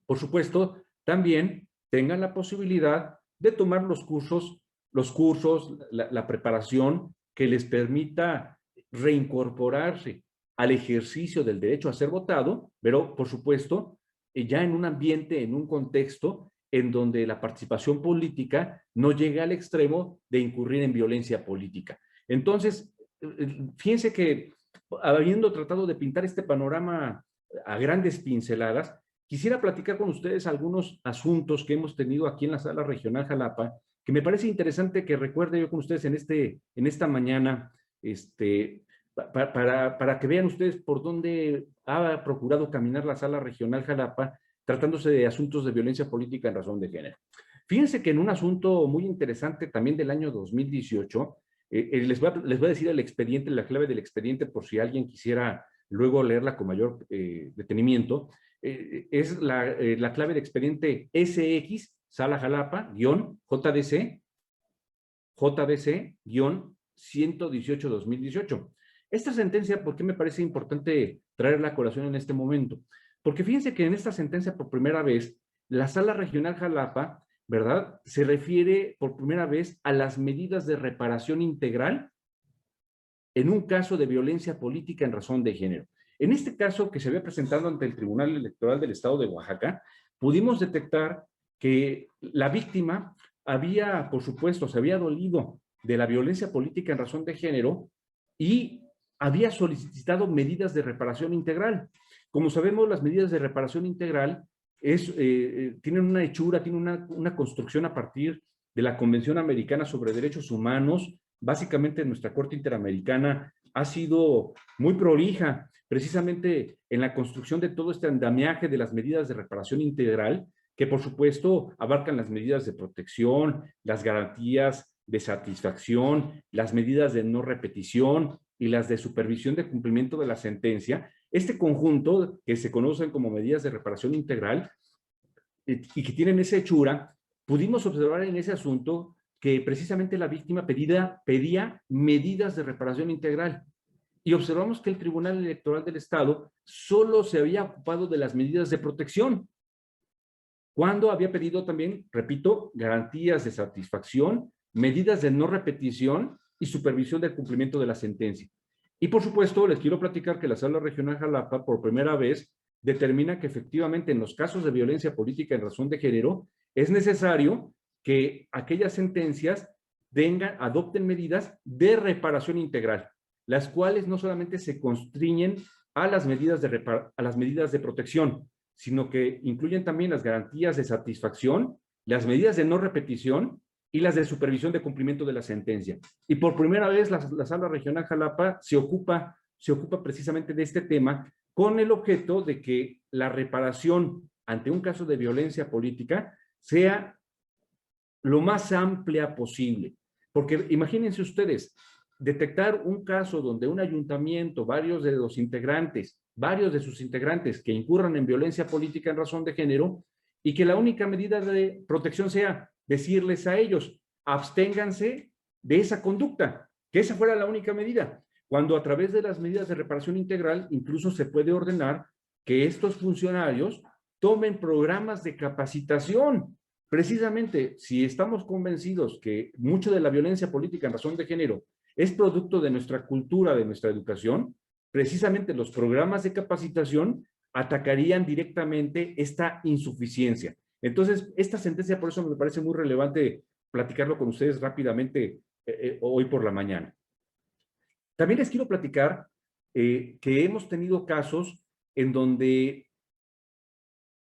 por supuesto, también tengan la posibilidad de tomar los cursos, la preparación que les permita reincorporarse al ejercicio del derecho a ser votado, pero por supuesto, ya en un ambiente, en un contexto en donde la participación política no llegue al extremo de incurrir en violencia política. Entonces, fíjense que habiendo tratado de pintar este panorama a grandes pinceladas, quisiera platicar con ustedes algunos asuntos que hemos tenido aquí en la Sala Regional Jalapa, que me parece interesante que recuerde yo con ustedes en esta mañana, para que vean ustedes por dónde ha procurado caminar la Sala Regional Jalapa, tratándose de asuntos de violencia política en razón de género. Fíjense que en un asunto muy interesante también del año 2018, les voy a decir el expediente, la clave del expediente, por si alguien quisiera luego leerla con mayor detenimiento. Es la clave de expediente SX, Sala Jalapa, JDC-118-2018. Esta sentencia, ¿por qué me parece importante traerla a colación en este momento? Porque fíjense que en esta sentencia, por primera vez, la Sala Regional Jalapa, ¿verdad?, se refiere por primera vez a las medidas de reparación integral en un caso de violencia política en razón de género. En este caso que se había presentado ante el Tribunal Electoral del Estado de Oaxaca, pudimos detectar que la víctima había, por supuesto, se había dolido de la violencia política en razón de género y había solicitado medidas de reparación integral. Como sabemos, las medidas de reparación integral tienen una hechura, tienen una construcción a partir de la Convención Americana sobre Derechos Humanos. Básicamente nuestra Corte Interamericana ha sido muy prolija precisamente en la construcción de todo este andamiaje de las medidas de reparación integral, que por supuesto abarcan las medidas de protección, las garantías de satisfacción, las medidas de no repetición y las de supervisión de cumplimiento de la sentencia. Este conjunto, que se conocen como medidas de reparación integral y que tienen esa hechura, pudimos observar en ese asunto que precisamente la víctima pedía medidas de reparación integral. Y observamos que el Tribunal Electoral del Estado solo se había ocupado de las medidas de protección, cuando había pedido también, repito, garantías de satisfacción, medidas de no repetición y supervisión del cumplimiento de la sentencia. Y por supuesto, les quiero platicar que la Sala Regional Jalapa, por primera vez, determina que efectivamente en los casos de violencia política en razón de género, es necesario que aquellas sentencias adopten medidas de reparación integral, las cuales no solamente se constriñen a las medidas de protección, sino que incluyen también las garantías de satisfacción, las medidas de no repetición y las de supervisión de cumplimiento de la sentencia. Y por primera vez la Sala Regional Jalapa se ocupa precisamente de este tema con el objeto de que la reparación ante un caso de violencia política sea lo más amplia posible. Porque imagínense ustedes, detectar un caso donde un ayuntamiento, varios de sus integrantes que incurran en violencia política en razón de género, y que la única medida de protección sea decirles a ellos, absténganse de esa conducta, que esa fuera la única medida, cuando a través de las medidas de reparación integral incluso se puede ordenar que estos funcionarios tomen programas de capacitación. Precisamente, si estamos convencidos que mucho de la violencia política en razón de género es producto de nuestra cultura, de nuestra educación, precisamente los programas de capacitación atacarían directamente esta insuficiencia. Entonces, esta sentencia, por eso me parece muy relevante platicarlo con ustedes rápidamente hoy por la mañana. También les quiero platicar que hemos tenido casos en donde,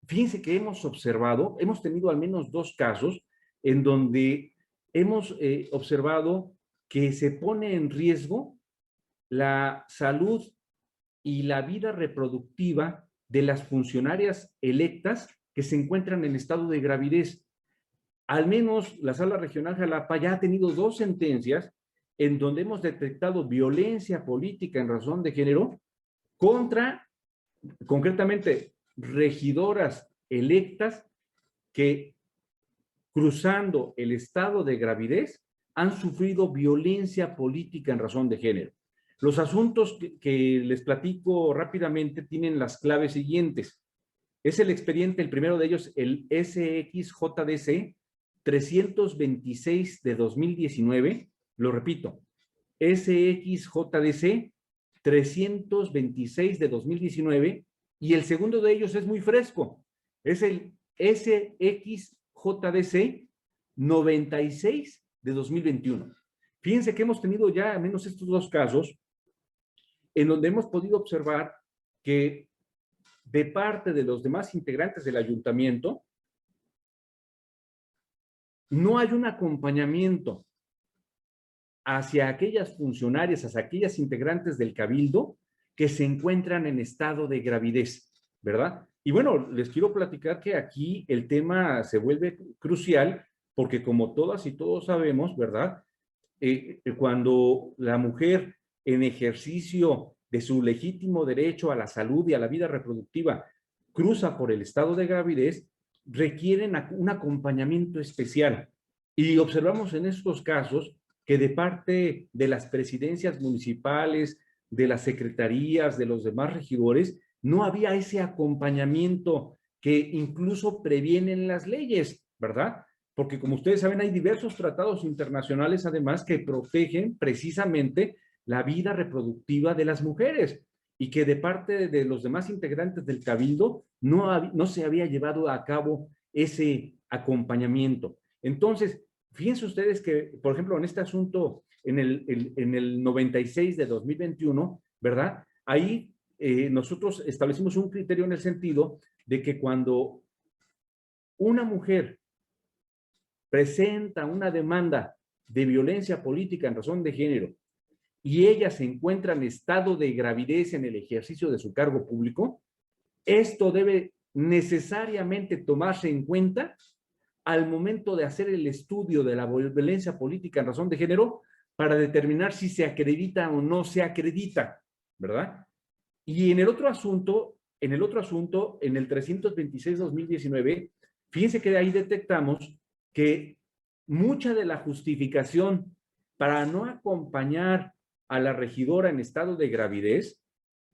fíjense que hemos tenido al menos 2 casos en donde hemos observado que se pone en riesgo la salud y la vida reproductiva de las funcionarias electas que se encuentran en estado de gravidez. Al menos la Sala Regional Jalapa ya ha tenido 2 sentencias en donde hemos detectado violencia política en razón de género contra, concretamente, regidoras electas que, cruzando el estado de gravidez, han sufrido violencia política en razón de género. Los asuntos que les platico rápidamente tienen las claves siguientes. Es el expediente, el primero de ellos, el SXJDC 326 de 2019, lo repito, SXJDC 326 de 2019, y el segundo de ellos es muy fresco, es el SXJDC 96 de 2021. Fíjense que hemos tenido ya al menos estos 2 casos en donde hemos podido observar que de parte de los demás integrantes del ayuntamiento no hay un acompañamiento hacia aquellas funcionarias, hacia aquellas integrantes del cabildo que se encuentran en estado de gravidez, ¿verdad? Y bueno, les quiero platicar que aquí el tema se vuelve crucial porque, como todas y todos sabemos, ¿verdad? Cuando la mujer, en ejercicio de su legítimo derecho a la salud y a la vida reproductiva, cruza por el estado de gravidez, requieren un acompañamiento especial. Y observamos en estos casos que de parte de las presidencias municipales, de las secretarías, de los demás regidores, no había ese acompañamiento que incluso previenen las leyes, ¿verdad? Porque, como ustedes saben, hay diversos tratados internacionales además que protegen precisamente la vida reproductiva de las mujeres, y que de parte de los demás integrantes del cabildo no se había llevado a cabo ese acompañamiento. Entonces, fíjense ustedes que, por ejemplo, en este asunto, en el 96 de 2021, ¿verdad? Ahí nosotros establecimos un criterio en el sentido de que cuando una mujer presenta una demanda de violencia política en razón de género y ella se encuentra en estado de gravidez en el ejercicio de su cargo público, esto debe necesariamente tomarse en cuenta al momento de hacer el estudio de la violencia política en razón de género para determinar si se acredita o no se acredita, ¿verdad? Y en el otro asunto, en el 326-2019, fíjense que ahí detectamos que mucha de la justificación para no acompañar a la regidora en estado de gravidez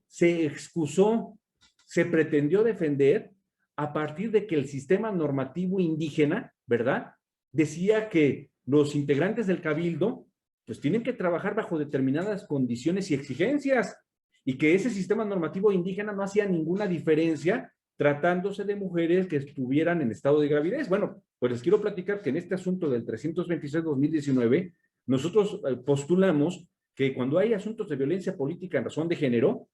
se excusó, se pretendió defender a partir de que el sistema normativo indígena, ¿verdad?, decía que los integrantes del cabildo pues tienen que trabajar bajo determinadas condiciones y exigencias, y que ese sistema normativo indígena no hacía ninguna diferencia tratándose de mujeres que estuvieran en estado de gravidez. Bueno, pues les quiero platicar que en este asunto del 326-2019, nosotros postulamos que cuando hay asuntos de violencia política en razón de género,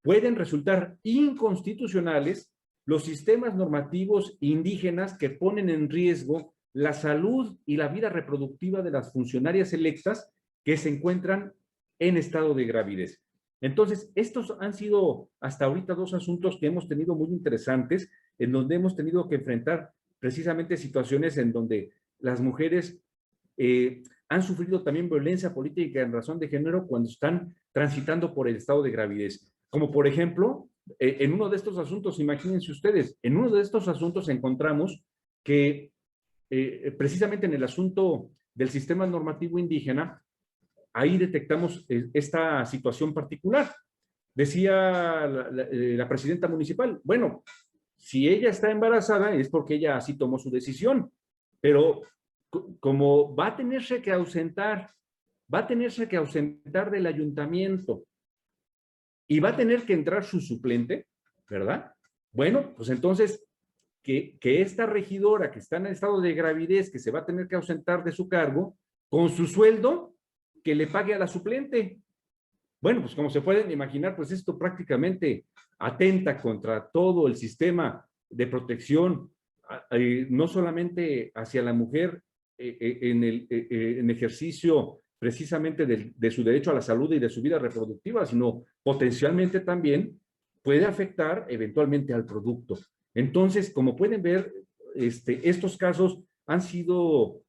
pueden resultar inconstitucionales los sistemas normativos indígenas que ponen en riesgo la salud y la vida reproductiva de las funcionarias electas que se encuentran en estado de gravidez. Entonces, estos han sido hasta ahorita dos asuntos que hemos tenido muy interesantes, en donde hemos tenido que enfrentar precisamente situaciones en donde las mujeres han sufrido también violencia política en razón de género cuando están transitando por el estado de gravidez. Como por ejemplo, en uno de estos asuntos, imagínense ustedes, en uno de estos asuntos encontramos que precisamente en el asunto del sistema normativo indígena, ahí detectamos esta situación particular. Decía la presidenta municipal, bueno, si ella está embarazada es porque ella así tomó su decisión, pero como va a tenerse que ausentar del ayuntamiento y va a tener que entrar su suplente, ¿verdad? Bueno, pues entonces que esta regidora que está en estado de gravidez, que se va a tener que ausentar de su cargo, con su sueldo, que le pague a la suplente. Bueno, pues como se pueden imaginar, pues esto prácticamente atenta contra todo el sistema de protección, no solamente hacia la mujer en ejercicio precisamente de su derecho a la salud y de su vida reproductiva, sino potencialmente también puede afectar eventualmente al producto. Entonces, como pueden ver, estos casos han sido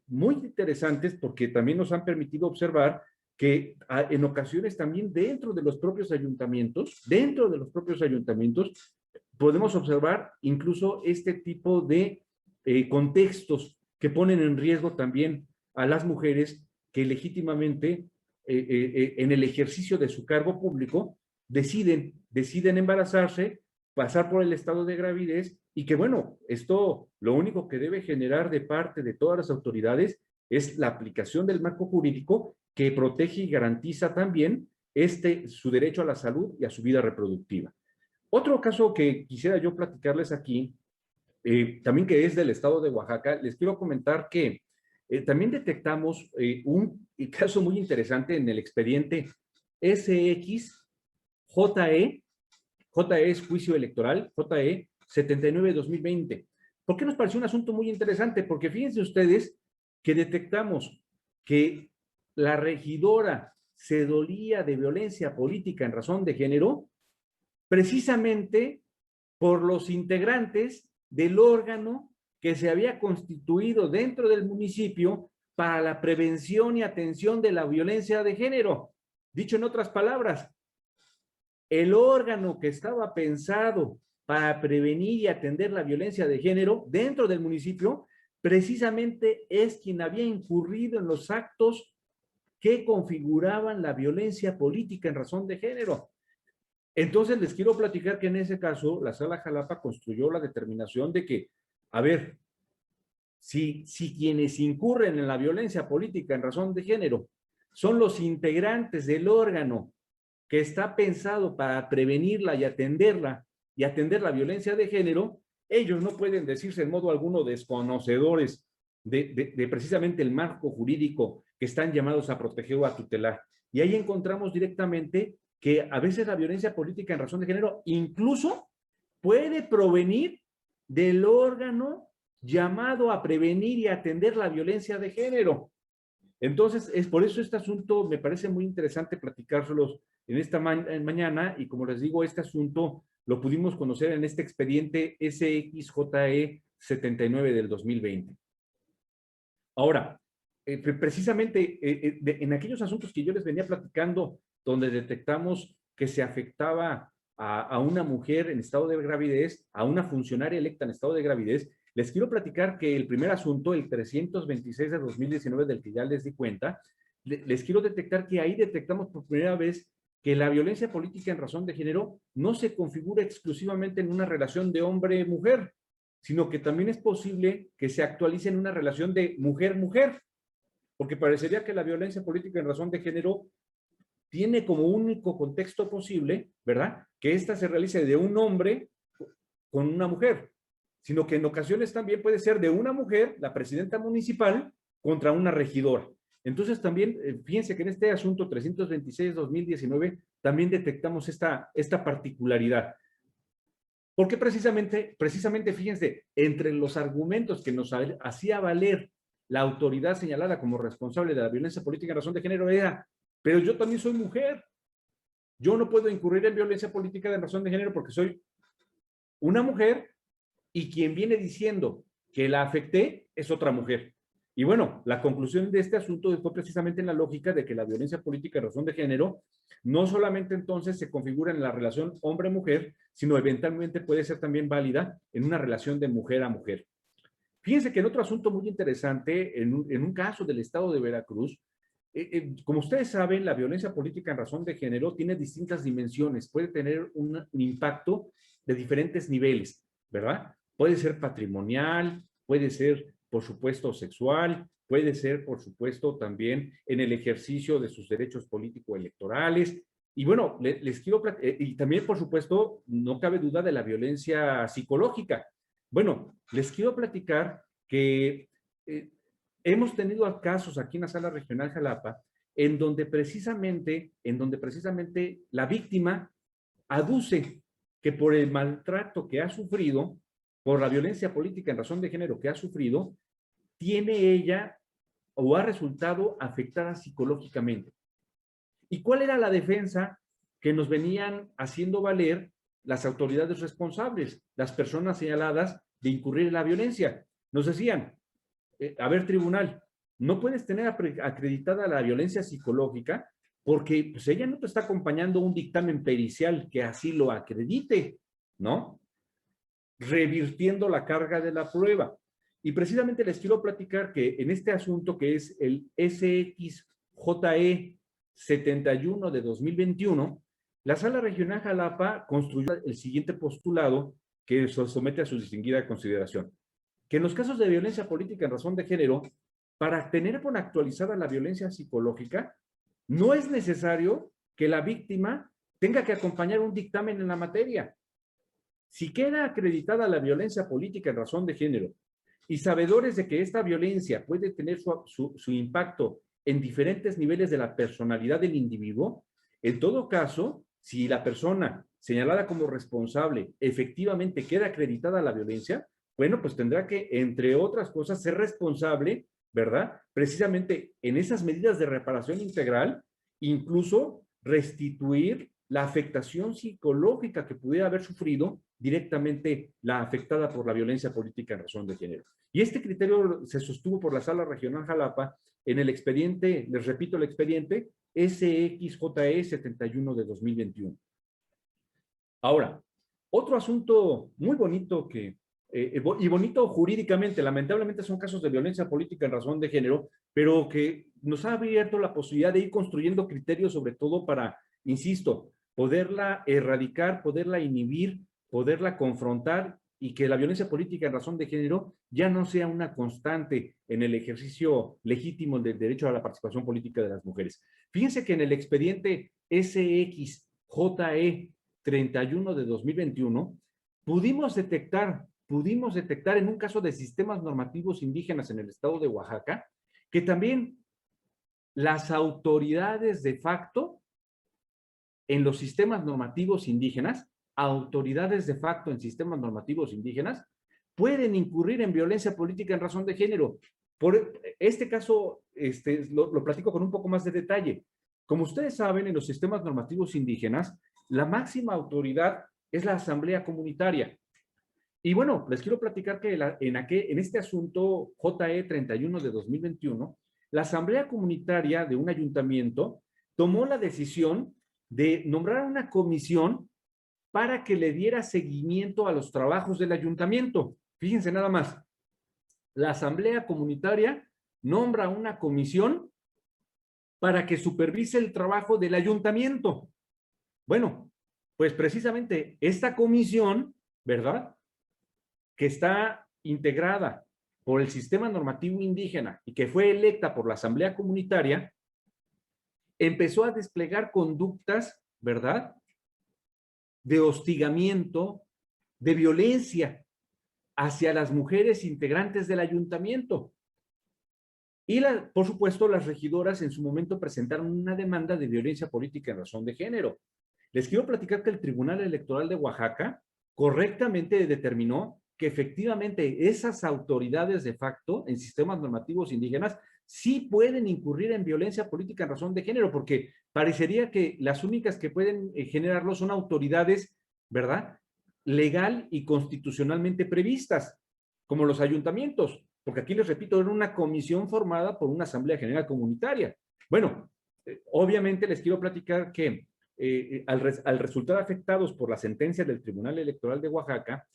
muy interesantes porque también nos han permitido observar que en ocasiones también dentro de los propios ayuntamientos, podemos observar incluso este tipo de contextos que ponen en riesgo también a las mujeres que legítimamente en el ejercicio de su cargo público deciden embarazarse, pasar por el estado de gravidez, y que bueno, esto lo único que debe generar de parte de todas las autoridades es la aplicación del marco jurídico que protege y garantiza también su derecho a la salud y a su vida reproductiva. Otro caso que quisiera yo platicarles aquí, también que es del estado de Oaxaca, les quiero comentar que también detectamos un caso muy interesante en el expediente SXJE es juicio electoral, JE 79-2020. ¿Por qué nos pareció un asunto muy interesante? Porque fíjense ustedes que detectamos que la regidora se dolía de violencia política en razón de género precisamente por los integrantes del órgano que se había constituido dentro del municipio para la prevención y atención de la violencia de género. Dicho en otras palabras, el órgano que estaba pensado para prevenir y atender la violencia de género dentro del municipio, precisamente es quien había incurrido en los actos que configuraban la violencia política en razón de género. Entonces les quiero platicar que en ese caso la Sala Jalapa construyó la determinación de que, a ver, si quienes incurren en la violencia política en razón de género son los integrantes del órgano que está pensado para prevenirla y atender la violencia de género, ellos no pueden decirse en modo alguno desconocedores de precisamente el marco jurídico que están llamados a proteger o a tutelar. Y ahí encontramos directamente que a veces la violencia política en razón de género incluso puede provenir del órgano llamado a prevenir y atender la violencia de género. Entonces, es por eso este asunto me parece muy interesante platicárselos en esta mañana, y como les digo, este asunto lo pudimos conocer en este expediente SXJE 79 del 2020. Ahora, precisamente en aquellos asuntos que yo les venía platicando, donde detectamos que se afectaba a una mujer en estado de gravidez, a una funcionaria electa en estado de gravidez, les quiero platicar que el primer asunto, el 326 de 2019, del que ya les di cuenta, les quiero detectar que ahí detectamos por primera vez que la violencia política en razón de género no se configura exclusivamente en una relación de hombre-mujer, sino que también es posible que se actualice en una relación de mujer-mujer, porque parecería que la violencia política en razón de género tiene como único contexto posible, ¿verdad?, que ésta se realice de un hombre con una mujer, sino que en ocasiones también puede ser de una mujer, la presidenta municipal, contra una regidora. Entonces también, fíjense que en este asunto 326-2019 también detectamos esta particularidad. Porque precisamente, fíjense, entre los argumentos que nos hacía valer la autoridad señalada como responsable de la violencia política en razón de género era, pero yo también soy mujer. Yo no puedo incurrir en violencia política de razón de género porque soy una mujer y quien viene diciendo que la afecté es otra mujer. Y bueno, la conclusión de este asunto fue precisamente en la lógica de que la violencia política en razón de género no solamente entonces se configura en la relación hombre-mujer, sino eventualmente puede ser también válida en una relación de mujer a mujer. Fíjense que en otro asunto muy interesante, en un caso del estado de Veracruz, como ustedes saben, la violencia política en razón de género tiene distintas dimensiones, puede tener un impacto de diferentes niveles, ¿verdad? Puede ser patrimonial, puede ser, por supuesto, sexual, puede ser, por supuesto, también en el ejercicio de sus derechos político-electorales. Y bueno, les quiero y también, por supuesto, no cabe duda de la violencia psicológica. Bueno, les quiero platicar que hemos tenido casos aquí en la Sala Regional Jalapa en donde precisamente la víctima aduce que por el maltrato que ha sufrido, por la violencia política en razón de género que ha sufrido, tiene ella o ha resultado afectada psicológicamente. ¿Y cuál era la defensa que nos venían haciendo valer las autoridades responsables, las personas señaladas de incurrir en la violencia? Nos decían, a ver, tribunal, no puedes tener acreditada la violencia psicológica porque pues, ella no te está acompañando un dictamen pericial que así lo acredite, ¿no? Revirtiendo la carga de la prueba. Y precisamente les quiero platicar que en este asunto que es el SXJE 71 de 2021, la Sala Regional Jalapa construyó el siguiente postulado que se somete a su distinguida consideración. Que en los casos de violencia política en razón de género, para tener por actualizada la violencia psicológica, no es necesario que la víctima tenga que acompañar un dictamen en la materia. Si queda acreditada la violencia política en razón de género y sabedores de que esta violencia puede tener su impacto en diferentes niveles de la personalidad del individuo, en todo caso, si la persona señalada como responsable efectivamente queda acreditada la violencia, bueno, pues tendrá que, entre otras cosas, ser responsable, ¿verdad? Precisamente en esas medidas de reparación integral, incluso restituir la afectación psicológica que pudiera haber sufrido directamente la afectada por la violencia política en razón de género. Y este criterio se sostuvo por la Sala Regional Jalapa en el expediente, les repito el expediente, SXJE 71 de 2021. Ahora, otro asunto muy bonito y bonito jurídicamente, lamentablemente son casos de violencia política en razón de género, pero que nos ha abierto la posibilidad de ir construyendo criterios sobre todo para, insisto, poderla erradicar, poderla inhibir, poderla confrontar y que la violencia política en razón de género ya no sea una constante en el ejercicio legítimo del derecho a la participación política de las mujeres. Fíjense que en el expediente SXJE 31 de 2021 pudimos detectar en un caso de sistemas normativos indígenas en el estado de Oaxaca que también las autoridades de facto en los sistemas normativos indígenas, autoridades de facto en sistemas normativos indígenas, pueden incurrir en violencia política en razón de género. Por este caso, lo platico con un poco más de detalle. Como ustedes saben, en los sistemas normativos indígenas, la máxima autoridad es la Asamblea Comunitaria. Y bueno, les quiero platicar que en este asunto JE 31 de 2021, la Asamblea Comunitaria de un ayuntamiento tomó la decisión de nombrar una comisión para que le diera seguimiento a los trabajos del ayuntamiento. Fíjense nada más, la Asamblea Comunitaria nombra una comisión para que supervise el trabajo del ayuntamiento. Bueno, pues precisamente esta comisión, ¿verdad?, que está integrada por el sistema normativo indígena y que fue electa por la Asamblea Comunitaria, empezó a desplegar conductas, ¿verdad?, de hostigamiento, de violencia hacia las mujeres integrantes del ayuntamiento. Y, por supuesto, las regidoras en su momento presentaron una demanda de violencia política en razón de género. Les quiero platicar que el Tribunal Electoral de Oaxaca correctamente determinó que efectivamente esas autoridades de facto en sistemas normativos indígenas sí pueden incurrir en violencia política en razón de género, porque parecería que las únicas que pueden generarlo son autoridades, ¿verdad?, legal y constitucionalmente previstas, como los ayuntamientos, porque aquí les repito, era una comisión formada por una Asamblea General Comunitaria. Bueno, obviamente les quiero platicar que al resultar afectados por la sentencia del Tribunal Electoral de Oaxaca,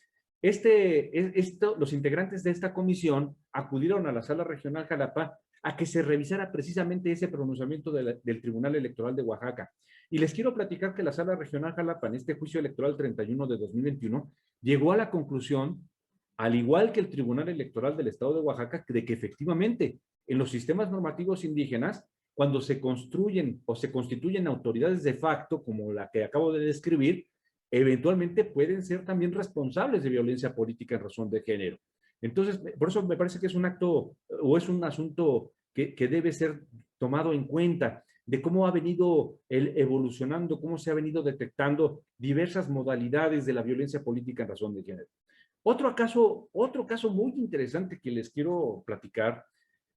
los integrantes de esta comisión acudieron a la Sala Regional Jalapa a que se revisara precisamente ese pronunciamiento del Tribunal Electoral de Oaxaca. Y les quiero platicar que la Sala Regional Jalapa, en este juicio electoral 31 de 2021, llegó a la conclusión, al igual que el Tribunal Electoral del Estado de Oaxaca, de que efectivamente en los sistemas normativos indígenas, cuando se construyen o se constituyen autoridades de facto, como la que acabo de describir, eventualmente pueden ser también responsables de violencia política en razón de género. Entonces, por eso me parece que es un acto o es un asunto que debe ser tomado en cuenta de cómo ha venido evolucionando, cómo se ha venido detectando diversas modalidades de la violencia política en razón de género. Otro caso muy interesante que les quiero platicar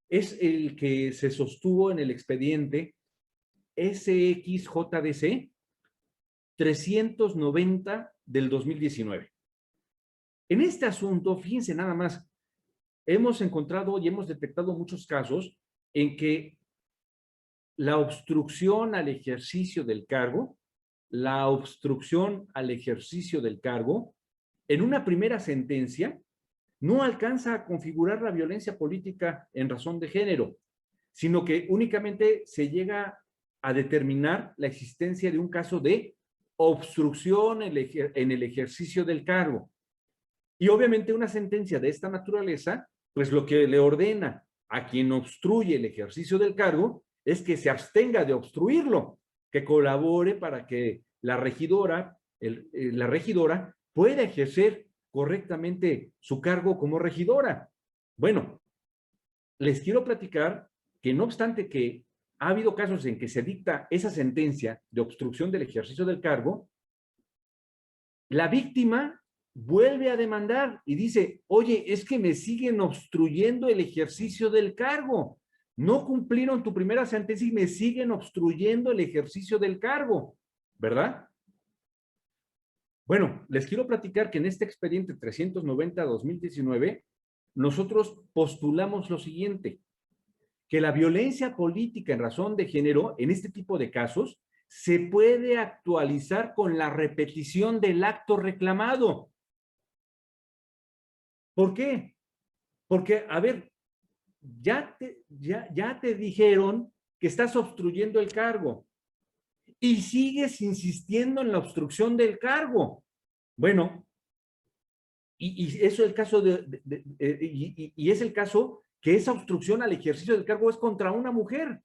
es el que se sostuvo en el expediente SXJDC 390 del 2019. En este asunto, fíjense nada más, hemos encontrado y hemos detectado muchos casos en que la obstrucción al ejercicio del cargo, en una primera sentencia, no alcanza a configurar la violencia política en razón de género, sino que únicamente se llega a determinar la existencia de un caso de obstrucción en el ejercicio del cargo. Y obviamente una sentencia de esta naturaleza, pues lo que le ordena a quien obstruye el ejercicio del cargo es que se abstenga de obstruirlo, que colabore para que la regidora pueda ejercer correctamente su cargo como regidora. Bueno, les quiero platicar que no obstante que ha habido casos en que se dicta esa sentencia de obstrucción del ejercicio del cargo, la víctima vuelve a demandar y dice, oye, es que me siguen obstruyendo el ejercicio del cargo. No cumplieron tu primera sentencia y me siguen obstruyendo el ejercicio del cargo, ¿verdad? Bueno, les quiero platicar que en este expediente 390-2019, nosotros postulamos lo siguiente, que la violencia política en razón de género, en este tipo de casos, se puede actualizar con la repetición del acto reclamado. ¿Por qué? Porque, a ver, ya te dijeron que estás obstruyendo el cargo y sigues insistiendo en la obstrucción del cargo. Bueno, y eso es el caso y es el caso que esa obstrucción al ejercicio del cargo es contra una mujer.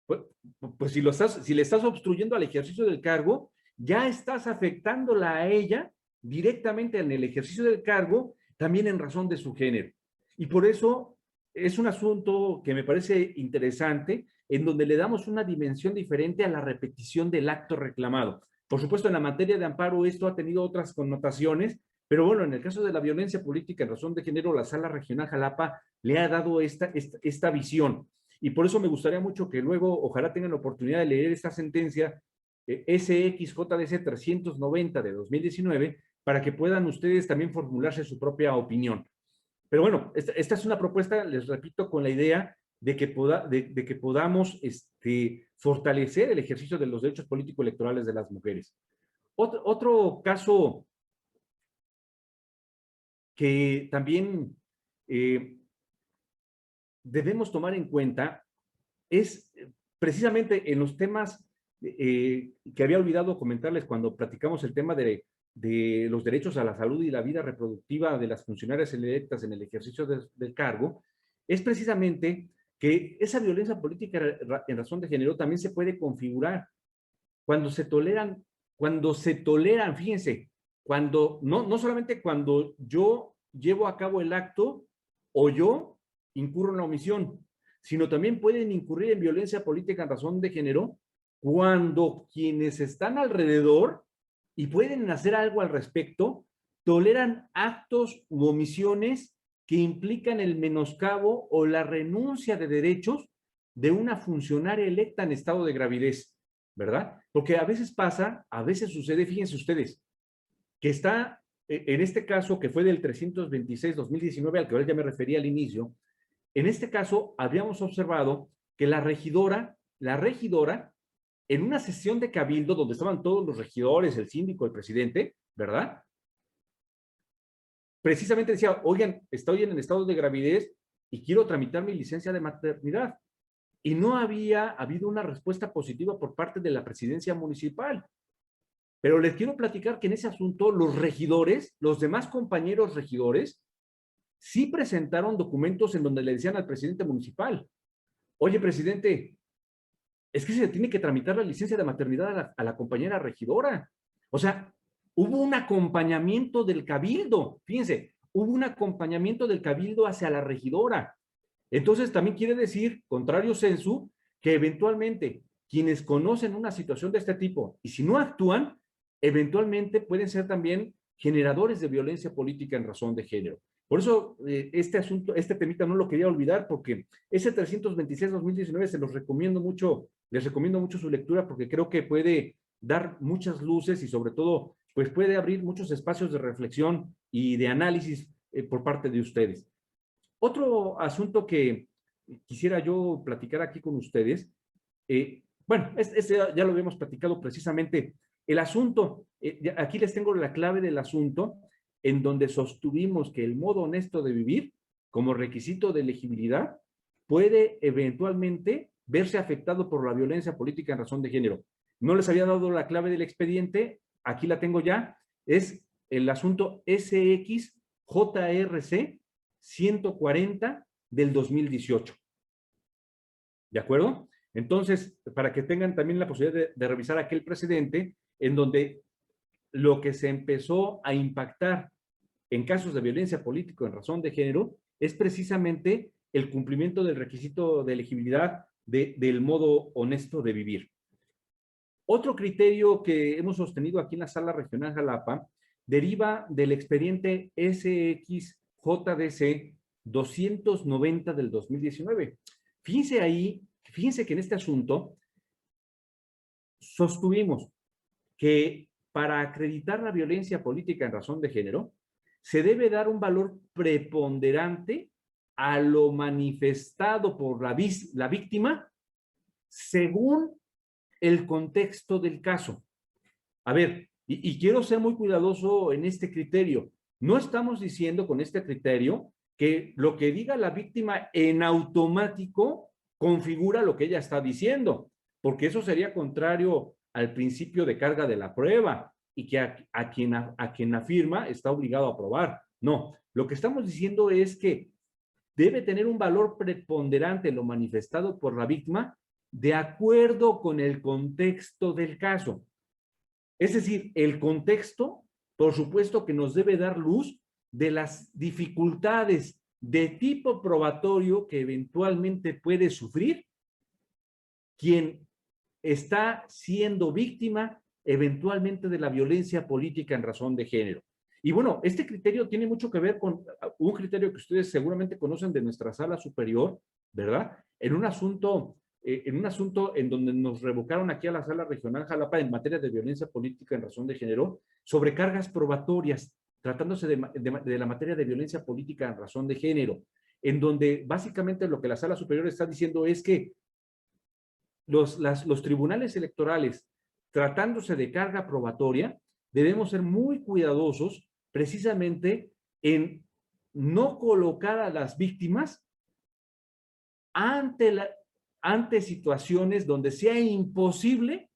Pues si le estás obstruyendo al ejercicio del cargo, ya estás afectándola a ella directamente en el ejercicio del cargo, también en razón de su género. Y por eso es un asunto que me parece interesante, en donde le damos una dimensión diferente a la repetición del acto reclamado. Por supuesto, en la materia de amparo esto ha tenido otras connotaciones, Pero bueno, en el caso de la violencia política en razón de género, la Sala Regional Jalapa le ha dado esta visión. Y por eso me gustaría mucho que luego, ojalá tengan la oportunidad de leer esta sentencia SXJDC 390 de 2019, para que puedan ustedes también formularse su propia opinión. Pero bueno, esta es una propuesta, les repito, con la idea de que podamos fortalecer el ejercicio de los derechos político-electorales de las mujeres. Otro caso que también debemos tomar en cuenta es precisamente en los temas que había olvidado comentarles cuando platicamos el tema de los derechos a la salud y la vida reproductiva de las funcionarias electas en el ejercicio del cargo, es precisamente que esa violencia política en razón de género también se puede configurar cuando se toleran, fíjense, cuando, no solamente cuando yo llevo a cabo el acto o yo incurro en la omisión, sino también pueden incurrir en violencia política en razón de género cuando quienes están alrededor y pueden hacer algo al respecto, toleran actos u omisiones que implican el menoscabo o la renuncia de derechos de una funcionaria electa en estado de gravidez, ¿verdad? Porque a veces pasa, a veces sucede, fíjense ustedes, que está, en este caso que fue del 326-2019, al que ahora ya me refería al inicio, en este caso habíamos observado que la regidora, en una sesión de cabildo donde estaban todos los regidores, el síndico, el presidente, ¿verdad? Precisamente decía, oigan, estoy en el estado de gravidez y quiero tramitar mi licencia de maternidad. Y no había habido una respuesta positiva por parte de la presidencia municipal. Pero les quiero platicar que en ese asunto los regidores, los demás compañeros regidores, sí presentaron documentos en donde le decían al presidente municipal, oye, presidente, es que se tiene que tramitar la licencia de maternidad a la compañera regidora. O sea, hubo un acompañamiento del cabildo, fíjense, hubo un acompañamiento del cabildo hacia la regidora. Entonces también quiere decir, contrario sensu, que eventualmente quienes conocen una situación de este tipo y si no actúan, eventualmente pueden ser también generadores de violencia política en razón de género. Por eso este asunto, este temita no lo quería olvidar porque ese 326-2019 se los recomiendo mucho, les recomiendo mucho su lectura porque creo que puede dar muchas luces y sobre todo pues puede abrir muchos espacios de reflexión y de análisis por parte de ustedes. Otro asunto que quisiera yo platicar aquí con ustedes, bueno, este ya lo habíamos platicado precisamente, el asunto, aquí les tengo la clave del asunto, en donde sostuvimos que el modo honesto de vivir, como requisito de elegibilidad, puede eventualmente verse afectado por la violencia política en razón de género. No les había dado la clave del expediente, aquí la tengo ya, es el asunto SXJRC 140 del 2018. ¿De acuerdo? Entonces, para que tengan también la posibilidad de revisar aquel precedente en donde lo que se empezó a impactar en casos de violencia política en razón de género es precisamente el cumplimiento del requisito de elegibilidad del modo honesto de vivir. Otro criterio que hemos sostenido aquí en la Sala Regional Jalapa deriva del expediente SXJDC 290 del 2019. Fíjense ahí, fíjense que en este asunto sostuvimos que para acreditar la violencia política en razón de género, se debe dar un valor preponderante a lo manifestado por la víctima según el contexto del caso. A ver, y quiero ser muy cuidadoso en este criterio. No estamos diciendo con este criterio que lo que diga la víctima en automático configura lo que ella está diciendo, porque eso sería contrario al principio de carga de la prueba y que a quien afirma está obligado a probar. No, lo que estamos diciendo es que debe tener un valor preponderante lo manifestado por la víctima de acuerdo con el contexto del caso. Es decir, el contexto, por supuesto que nos debe dar luz de las dificultades de tipo probatorio que eventualmente puede sufrir quien está siendo víctima eventualmente de la violencia política en razón de género. Y bueno, este criterio tiene mucho que ver con un criterio que ustedes seguramente conocen de nuestra sala superior, ¿verdad? En un asunto en donde nos revocaron aquí a la Sala Regional Jalapa en materia de violencia política en razón de género, sobre cargas probatorias, tratándose de la materia de violencia política en razón de género, en donde básicamente lo que la Sala Superior está diciendo es que los tribunales electorales, tratándose de carga probatoria, debemos ser muy cuidadosos precisamente en no colocar a las víctimas ante situaciones donde sea imposible,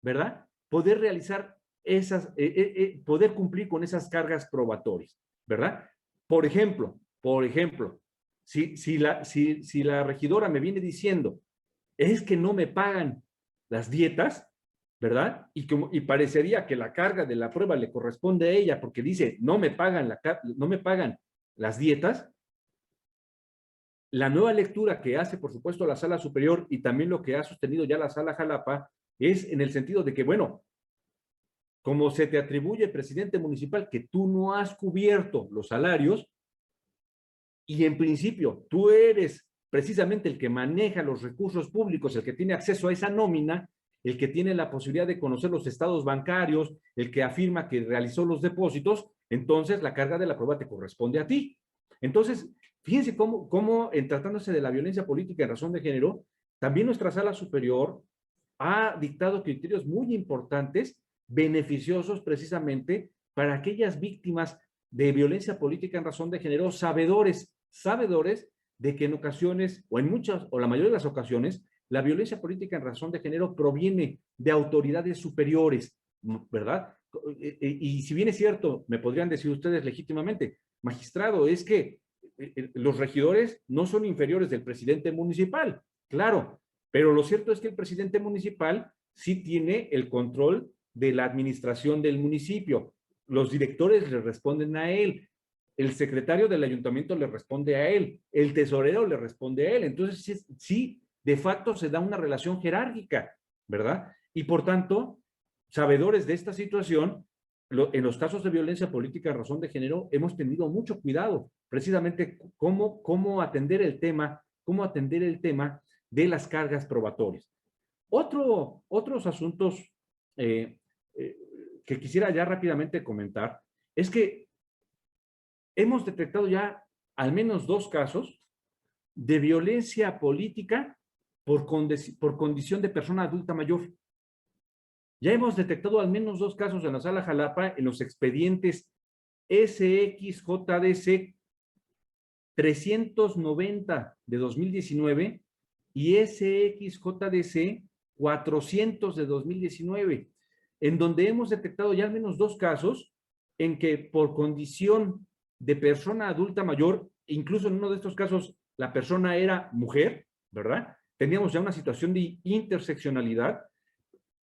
¿verdad?, poder realizar poder cumplir con esas cargas probatorias, ¿verdad? Por ejemplo, si la regidora me viene diciendo, es que no me pagan las dietas, ¿verdad? Y parecería que la carga de la prueba le corresponde a ella porque dice, no me pagan las dietas. La nueva lectura que hace, por supuesto, la Sala Superior y también lo que ha sostenido ya la Sala Jalapa es en el sentido de que, bueno, como se te atribuye, presidente municipal, que tú no has cubierto los salarios y en principio tú eres precisamente el que maneja los recursos públicos, el que tiene acceso a esa nómina, el que tiene la posibilidad de conocer los estados bancarios, el que afirma que realizó los depósitos, entonces la carga de la prueba te corresponde a ti. Entonces, fíjense cómo en tratándose de la violencia política en razón de género, también nuestra Sala Superior ha dictado criterios muy importantes, beneficiosos precisamente para aquellas víctimas de violencia política en razón de género, sabedores de que en ocasiones, o en muchas, o la mayoría de las ocasiones, la violencia política en razón de género proviene de autoridades superiores, ¿verdad? Y si bien es cierto, me podrían decir ustedes legítimamente, magistrado, es que los regidores no son inferiores del presidente municipal, claro, pero lo cierto es que el presidente municipal sí tiene el control de la administración del municipio. Los directores le responden a él, el secretario del ayuntamiento le responde a él, el tesorero le responde a él. Entonces, sí, de facto se da una relación jerárquica, ¿verdad? Y por tanto, sabedores de esta situación, en los casos de violencia política en razón de género, hemos tenido mucho cuidado, precisamente cómo atender el tema de las cargas probatorias. Otros asuntos que quisiera ya rápidamente comentar es que hemos detectado ya al menos 2 casos de violencia política por condición de persona adulta mayor. Ya hemos detectado al menos 2 casos en la Sala Jalapa en los expedientes SXJDC 390 de 2019 y SXJDC 400 de 2019, en donde hemos detectado ya al menos 2 casos en que por condición de persona adulta mayor, incluso en uno de estos casos la persona era mujer, ¿verdad? Teníamos ya una situación de interseccionalidad,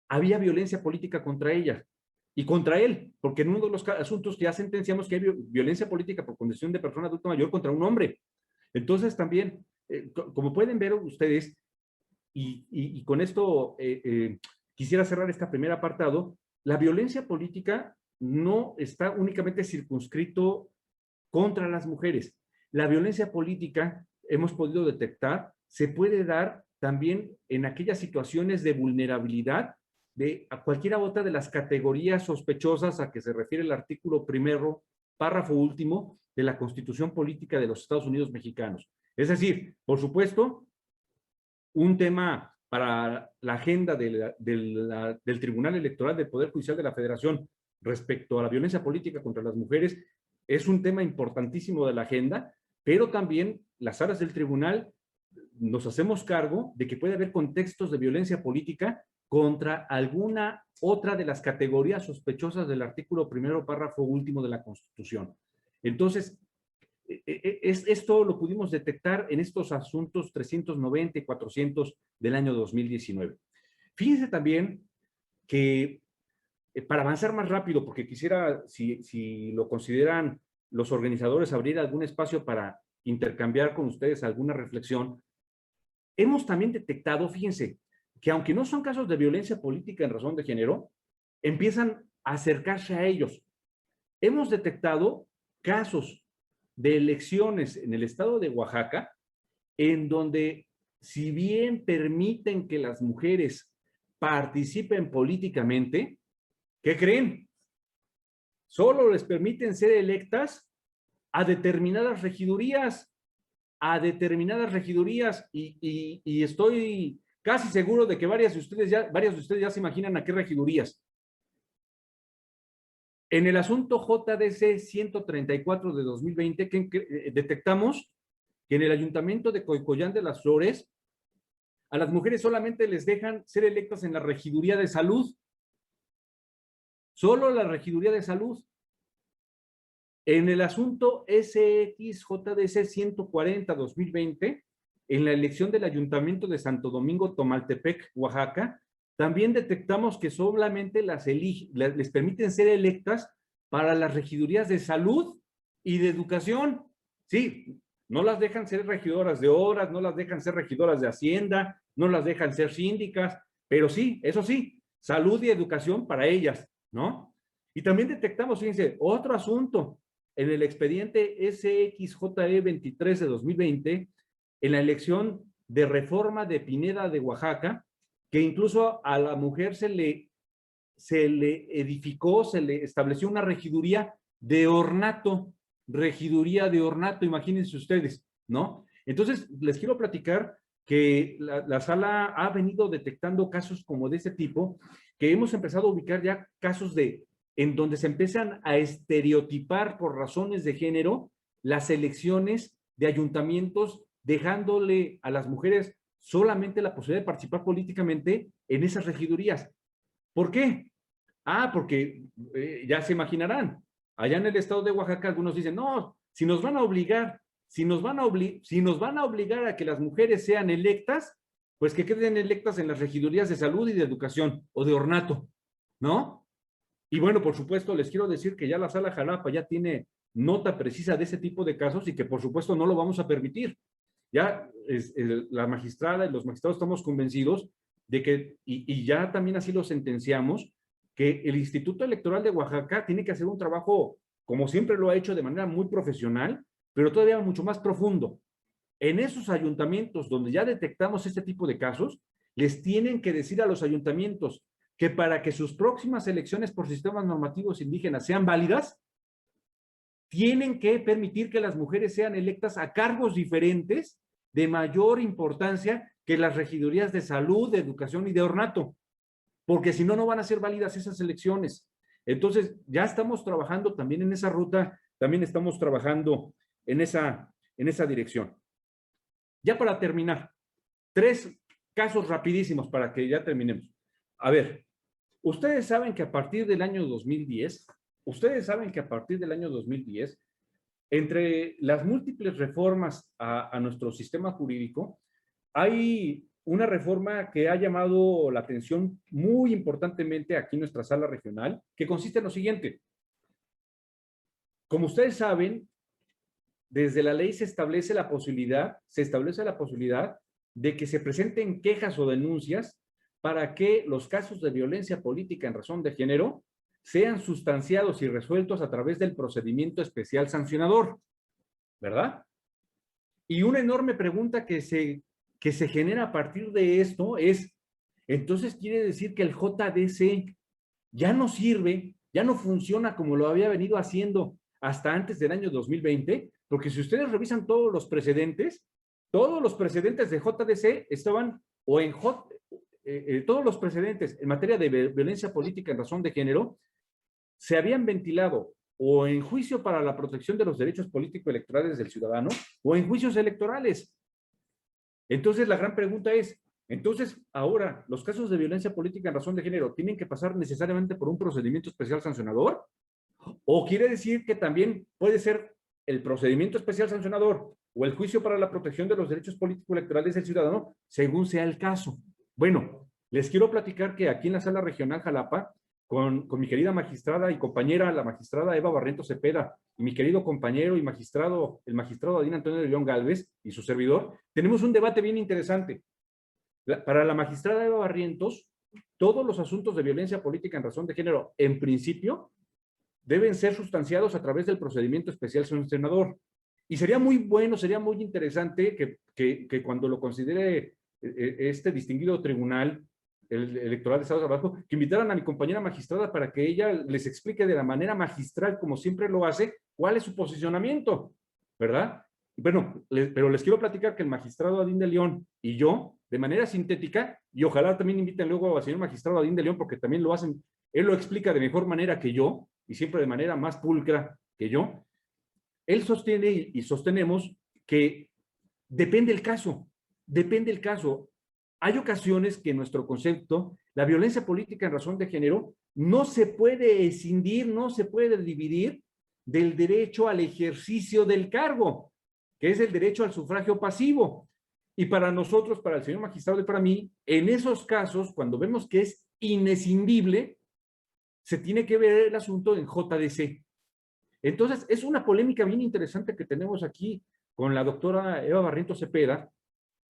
había violencia política contra ella y contra él, porque en uno de los asuntos ya sentenciamos que hay violencia política por condición de persona adulta mayor contra un hombre. Entonces también, como pueden ver ustedes, y con esto quisiera cerrar este primer apartado, la violencia política no está únicamente circunscrito contra las mujeres. La violencia política, hemos podido detectar, se puede dar también en aquellas situaciones de vulnerabilidad de a cualquiera otra de las categorías sospechosas a que se refiere el artículo 1º, párrafo último de la Constitución Política de los Estados Unidos Mexicanos. Es decir, por supuesto, un tema para la agenda del Tribunal Electoral del Poder Judicial de la Federación respecto a la violencia política contra las mujeres es un tema importantísimo de la agenda, pero también las salas del tribunal nos hacemos cargo de que puede haber contextos de violencia política contra alguna otra de las categorías sospechosas del artículo 1º, párrafo último de la Constitución. Entonces, esto lo pudimos detectar en estos asuntos 390 y 400 del año 2019. Fíjense también que para avanzar más rápido, porque quisiera, si lo consideran los organizadores, abrir algún espacio para intercambiar con ustedes alguna reflexión, hemos también detectado, fíjense, que aunque no son casos de violencia política en razón de género, empiezan a acercarse a ellos. hemos detectado casos de elecciones en el estado de Oaxaca en donde, si bien permiten que las mujeres participen políticamente, ¿qué creen? Solo les permiten ser electas a determinadas regidurías, y estoy casi seguro de que varios de ustedes ya se imaginan a qué regidurías. En el asunto JDC 134 de 2020, detectamos que en el ayuntamiento de Coicoyán de las Flores, a las mujeres solamente les dejan ser electas en la regiduría de salud. Solo la regiduría de salud. En el asunto SXJDC 140-2020, en la elección del Ayuntamiento de Santo Domingo Tomaltepec, Oaxaca, también detectamos que solamente les permiten ser electas para las regidurías de salud y de educación. Sí, no las dejan ser regidoras de obras, no las dejan ser regidoras de hacienda, no las dejan ser síndicas, pero sí, eso sí, salud y educación para ellas, ¿no? Y también detectamos, fíjense, otro asunto, en el expediente SXJE 23 de 2020, en la elección de reforma de Pineda de Oaxaca, que incluso a la mujer se le estableció una regiduría de ornato, imagínense ustedes, ¿no? Entonces, les quiero platicar que la sala ha venido detectando casos como de ese tipo, que hemos empezado a ubicar ya casos en donde se empiezan a estereotipar por razones de género las elecciones de ayuntamientos, dejándole a las mujeres solamente la posibilidad de participar políticamente en esas regidurías. ¿Por qué? Porque ya se imaginarán, allá en el estado de Oaxaca algunos dicen, no, si nos van a obligar a que las mujeres sean electas, pues que queden electas en las regidurías de salud y de educación o de ornato, ¿no? Y bueno, por supuesto, les quiero decir que ya la Sala Jalapa ya tiene nota precisa de ese tipo de casos y que por supuesto no lo vamos a permitir. Ya la magistrada y los magistrados estamos convencidos de que, y ya también así lo sentenciamos, que el Instituto Electoral de Oaxaca tiene que hacer un trabajo, como siempre lo ha hecho, de manera muy profesional, pero todavía mucho más profundo. En esos ayuntamientos donde ya detectamos este tipo de casos, les tienen que decir a los ayuntamientos que para que sus próximas elecciones por sistemas normativos indígenas sean válidas, tienen que permitir que las mujeres sean electas a cargos diferentes de mayor importancia que las regidurías de salud, de educación y de ornato, porque si no, no van a ser válidas esas elecciones. Entonces, ya estamos trabajando también en esa ruta, también estamos trabajando en esa dirección. Ya para terminar, 3 casos rapidísimos para que ya terminemos. A ver, ustedes saben que a partir del año 2010, entre las múltiples reformas a nuestro sistema jurídico, hay una reforma que ha llamado la atención muy importantemente aquí en nuestra sala regional, que consiste en lo siguiente. Como ustedes saben, desde la ley se establece la posibilidad de que se presenten quejas o denuncias para que los casos de violencia política en razón de género sean sustanciados y resueltos a través del procedimiento especial sancionador, ¿verdad? Y una enorme pregunta que se genera a partir de esto es, entonces quiere decir que el JDC ya no sirve, ya no funciona como lo había venido haciendo hasta antes del año 2020, porque si ustedes revisan todos los precedentes de JDC estaban, todos los precedentes en materia de violencia política en razón de género se habían ventilado o en juicio para la protección de los derechos político-electorales del ciudadano o en juicios electorales. Entonces, la gran pregunta es, entonces, ahora, ¿los casos de violencia política en razón de género tienen que pasar necesariamente por un procedimiento especial sancionador? ¿O quiere decir que también puede ser el procedimiento especial sancionador o el juicio para la protección de los derechos político-electorales del ciudadano, según sea el caso? Bueno, les quiero platicar que aquí en la Sala Regional Jalapa, con mi querida magistrada y compañera, la magistrada Eva Barrientos Cepeda, y mi querido compañero y magistrado, el magistrado Adín Antonio de León Gálvez y su servidor, tenemos un debate bien interesante. Para la magistrada Eva Barrientos, todos los asuntos de violencia política en razón de género, en principio, deben ser sustanciados a través del procedimiento especial sancionador. Y sería muy bueno, sería muy interesante que cuando lo considere este distinguido tribunal el electoral de Estado de Tabasco, que invitaran a mi compañera magistrada para que ella les explique de la manera magistral, como siempre lo hace, cuál es su posicionamiento, ¿verdad? Bueno, pero les quiero platicar que el magistrado Adín de León y yo, de manera sintética, y ojalá también inviten luego al señor magistrado Adín de León, porque también lo hacen, él lo explica de mejor manera que yo, y siempre de manera más pulcra que yo. Él sostiene y sostenemos que depende el caso, depende el caso. Hay ocasiones que en nuestro concepto, la violencia política en razón de género no se puede escindir, no se puede dividir del derecho al ejercicio del cargo, que es el derecho al sufragio pasivo. Y para nosotros, para el señor magistrado y para mí, en esos casos, cuando vemos que es inescindible, se tiene que ver el asunto en JDC. Entonces, es una polémica bien interesante que tenemos aquí con la doctora Eva Barrientos Cepeda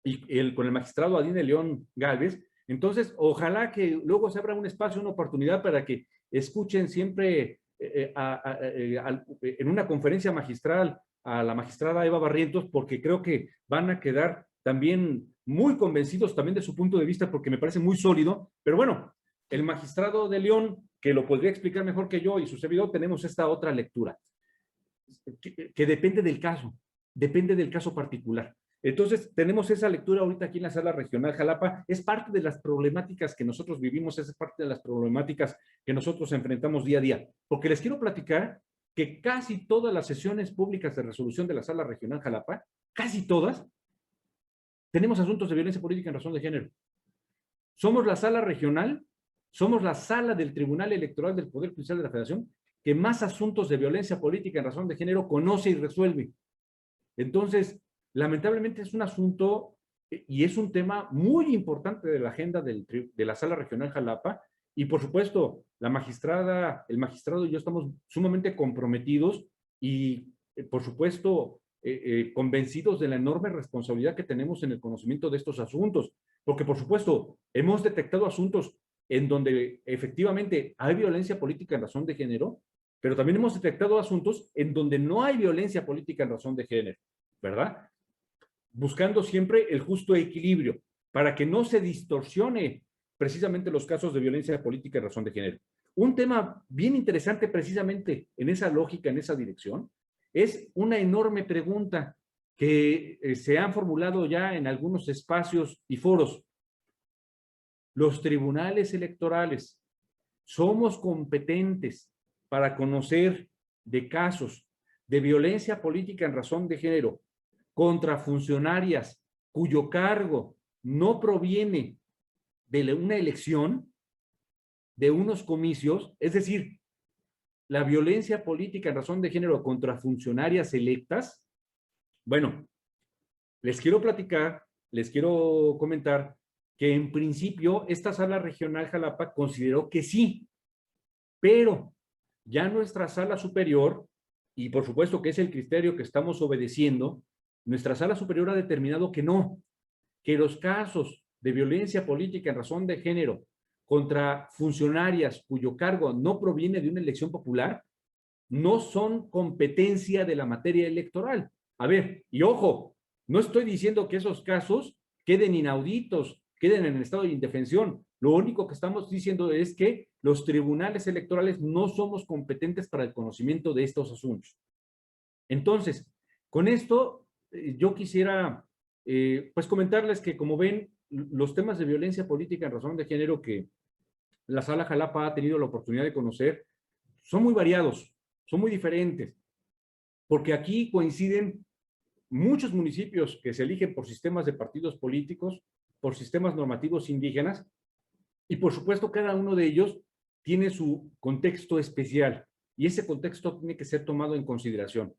y con el magistrado Adín de León Gálvez. Entonces, ojalá que luego se abra un espacio, una oportunidad para que escuchen siempre en una conferencia magistral a la magistrada Eva Barrientos, porque creo que van a quedar también muy convencidos también de su punto de vista, porque me parece muy sólido. Pero bueno, el magistrado de León, que lo podría explicar mejor que yo y su servidor, tenemos esta otra lectura, que depende del caso particular. Entonces, tenemos esa lectura ahorita aquí en la Sala Regional Jalapa. Es parte de las problemáticas que nosotros vivimos, es parte de las problemáticas que nosotros enfrentamos día a día. Porque les quiero platicar que casi todas las sesiones públicas de resolución de la Sala Regional Jalapa, casi todas, tenemos asuntos de violencia política en razón de género. Somos la Sala Regional, somos la Sala del Tribunal Electoral del Poder Judicial de la Federación que más asuntos de violencia política en razón de género conoce y resuelve. Entonces, lamentablemente es un asunto y es un tema muy importante de la agenda de la Sala Regional Jalapa, y por supuesto, la magistrada, el magistrado y yo estamos sumamente comprometidos y, por supuesto, convencidos de la enorme responsabilidad que tenemos en el conocimiento de estos asuntos, porque, por supuesto, hemos detectado asuntos en donde efectivamente hay violencia política en razón de género, pero también hemos detectado asuntos en donde no hay violencia política en razón de género, ¿verdad? Buscando siempre el justo equilibrio para que no se distorsione precisamente los casos de violencia política en razón de género. Un tema bien interesante precisamente en esa lógica, en esa dirección, es una enorme pregunta que se han formulado ya en algunos espacios y foros. Los tribunales electorales somos competentes para conocer de casos de violencia política en razón de género contra funcionarias cuyo cargo no proviene de una elección, de unos comicios, es decir, la violencia política en razón de género contra funcionarias electas. Bueno, les quiero platicar, les quiero comentar que en principio esta Sala Regional Jalapa consideró que sí, pero ya nuestra Sala Superior, y por supuesto que es el criterio que estamos obedeciendo, nuestra Sala Superior ha determinado que no, que los casos de violencia política en razón de género contra funcionarias cuyo cargo no proviene de una elección popular no son competencia de la materia electoral. A ver, y ojo, no estoy diciendo que esos casos queden inauditos, queden en estado de indefensión. Lo único que estamos diciendo es que los tribunales electorales no somos competentes para el conocimiento de estos asuntos. Entonces, con esto, yo quisiera pues comentarles que, como ven, los temas de violencia política en razón de género que la Sala Jalapa ha tenido la oportunidad de conocer son muy variados, son muy diferentes, porque aquí coinciden muchos municipios que se eligen por sistemas de partidos políticos, por sistemas normativos indígenas, y por supuesto cada uno de ellos tiene su contexto especial, y ese contexto tiene que ser tomado en consideración.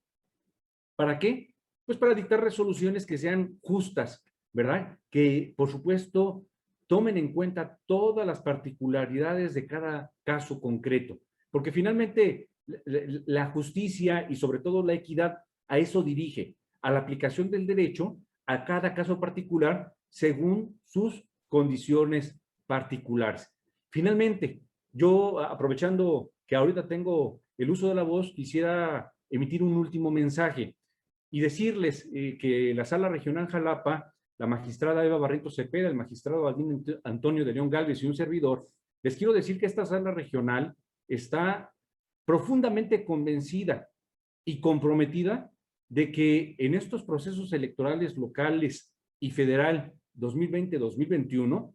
¿Para qué? Pues para dictar resoluciones que sean justas, ¿verdad? Que, por supuesto, tomen en cuenta todas las particularidades de cada caso concreto, porque finalmente la justicia y sobre todo la equidad a eso dirige, a la aplicación del derecho a cada caso particular según sus condiciones particulares. Finalmente, yo, aprovechando que ahorita tengo el uso de la voz, quisiera emitir un último mensaje y decirles que la Sala Regional Jalapa, la magistrada Eva Barrientos Cepeda, el magistrado Albino Antonio de León Gálvez y un servidor, les quiero decir que esta Sala Regional está profundamente convencida y comprometida de que en estos procesos electorales locales y federal 2020-2021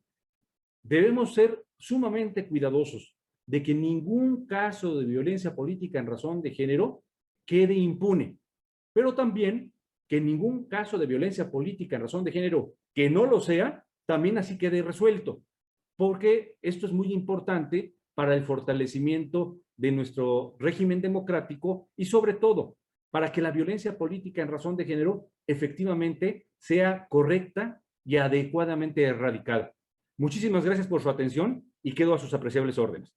debemos ser sumamente cuidadosos de que ningún caso de violencia política en razón de género quede impune, pero también que ningún caso de violencia política en razón de género que no lo sea, también así quede resuelto, porque esto es muy importante para el fortalecimiento de nuestro régimen democrático y sobre todo para que la violencia política en razón de género efectivamente sea correcta y adecuadamente erradicada. Muchísimas gracias por su atención y quedo a sus apreciables órdenes.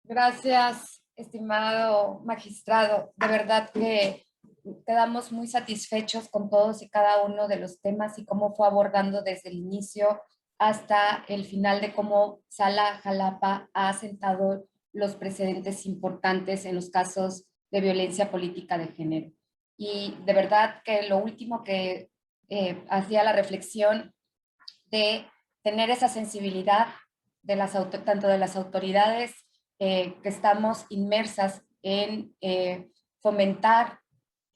Gracias, estimado magistrado. De verdad que quedamos muy satisfechos con todos y cada uno de los temas y cómo fue abordando desde el inicio hasta el final de cómo Sala Jalapa ha sentado los precedentes importantes en los casos de violencia política de género. Y de verdad que lo último que hacía la reflexión de tener esa sensibilidad de tanto de las autoridades que estamos inmersas en fomentar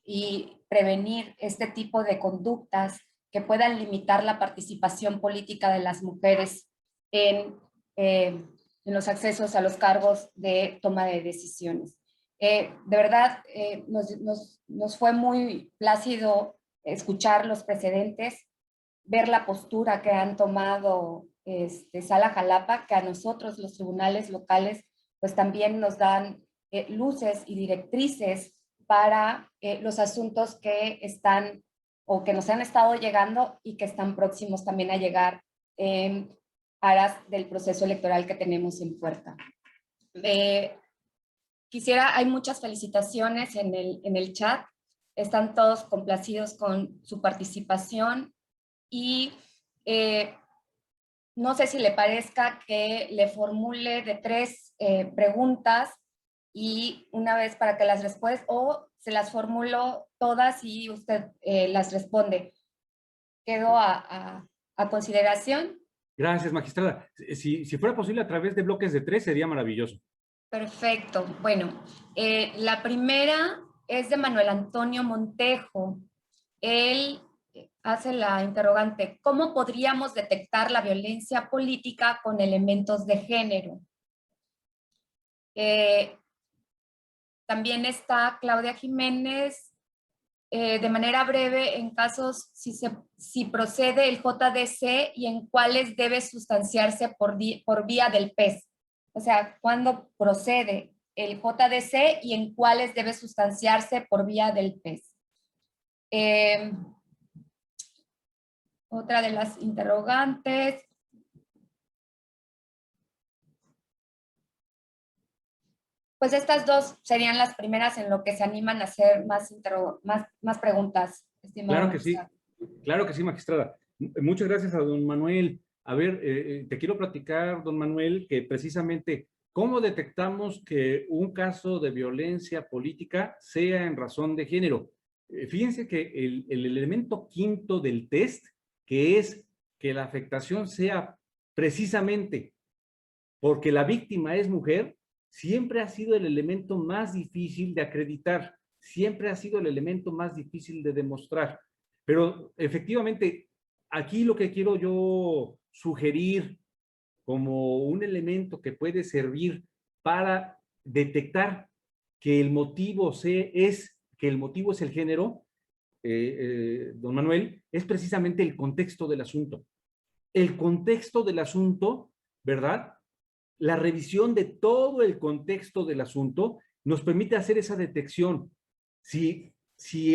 y prevenir este tipo de conductas que puedan limitar la participación política de las mujeres en los accesos a los cargos de toma de decisiones. De verdad, nos fue muy plácido escuchar los precedentes, ver la postura que han tomado Sala Jalapa, que a nosotros los tribunales locales pues también nos dan luces y directrices para los asuntos que están o que nos han estado llegando y que están próximos también a llegar en aras del proceso electoral que tenemos en puerta. Hay muchas felicitaciones en el chat, están todos complacidos con su participación y no sé si le parezca que le formule de 3 preguntas y una vez para que las responda, o se las formulo todas y usted las responde. Quedo a consideración.
Gracias, magistrada. Si fuera posible a través de bloques de 3, sería maravilloso.
Perfecto. Bueno, la primera es de Manuel Antonio Montejo. Él hace la interrogante: ¿cómo podríamos detectar la violencia política con elementos de género? También está Claudia Jiménez, de manera breve, en casos si procede el JDC y en cuáles debe sustanciarse por vía del PES. O sea, ¿cuándo procede el JDC y en cuáles debe sustanciarse por vía del PES? Otra de las interrogantes. Pues estas dos serían las primeras en lo que se animan a hacer más preguntas, estimado.
Claro que sí, magistrada. Muchas gracias a don Manuel. A ver, te quiero platicar, don Manuel, que precisamente cómo detectamos que un caso de violencia política sea en razón de género. Fíjense que el elemento quinto del test, que es que la afectación sea precisamente porque la víctima es mujer, siempre ha sido el elemento más difícil de acreditar, siempre ha sido el elemento más difícil de demostrar. Pero efectivamente, aquí lo que quiero yo sugerir como un elemento que puede servir para detectar que el motivo es el género, don Manuel, es precisamente el contexto del asunto. El contexto del asunto, ¿verdad? La revisión de todo el contexto del asunto nos permite hacer esa detección. Si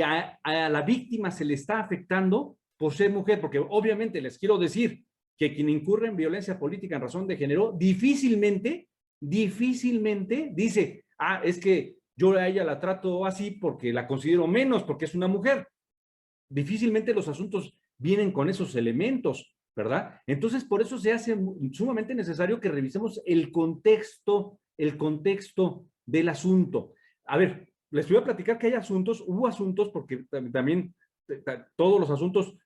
a la víctima se le está afectando por ser mujer, porque obviamente les quiero decir que quien incurre en violencia política en razón de género difícilmente dice, es que yo a ella la trato así porque la considero menos, porque es una mujer. Difícilmente los asuntos vienen con esos elementos. ¿verdad? Entonces, por eso se hace sumamente necesario que revisemos el contexto del asunto. A ver, les voy a platicar que hay asuntos, hubo asuntos, porque también todos los asuntos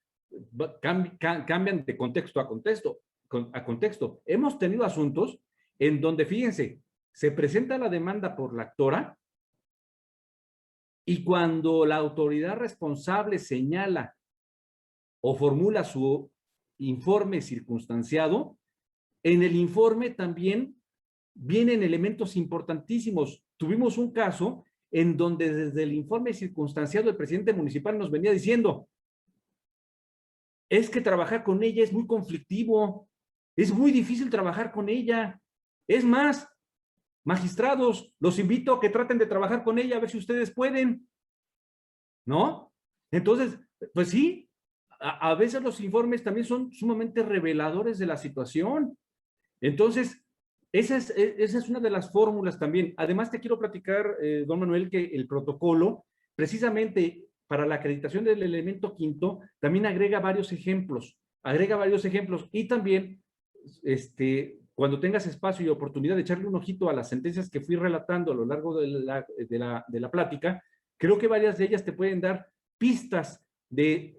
cambian de contexto a contexto. Hemos tenido asuntos en donde, fíjense, se presenta la demanda por la actora y cuando la autoridad responsable señala o formula su informe circunstanciado, en el informe también vienen elementos importantísimos. Tuvimos un caso en donde desde el informe circunstanciado el presidente municipal nos venía diciendo, es que trabajar con ella es muy conflictivo, es muy difícil trabajar con ella. Es más, magistrados, los invito a que traten de trabajar con ella, a ver si ustedes pueden, ¿no? Entonces, pues sí, a veces los informes también son sumamente reveladores de la situación. Entonces, esa es una de las fórmulas también. Además, te quiero platicar, don Manuel, que el protocolo, precisamente para la acreditación del elemento quinto, también agrega varios ejemplos y también, cuando tengas espacio y oportunidad de echarle un ojito a las sentencias que fui relatando a lo largo de la plática, creo que varias de ellas te pueden dar pistas de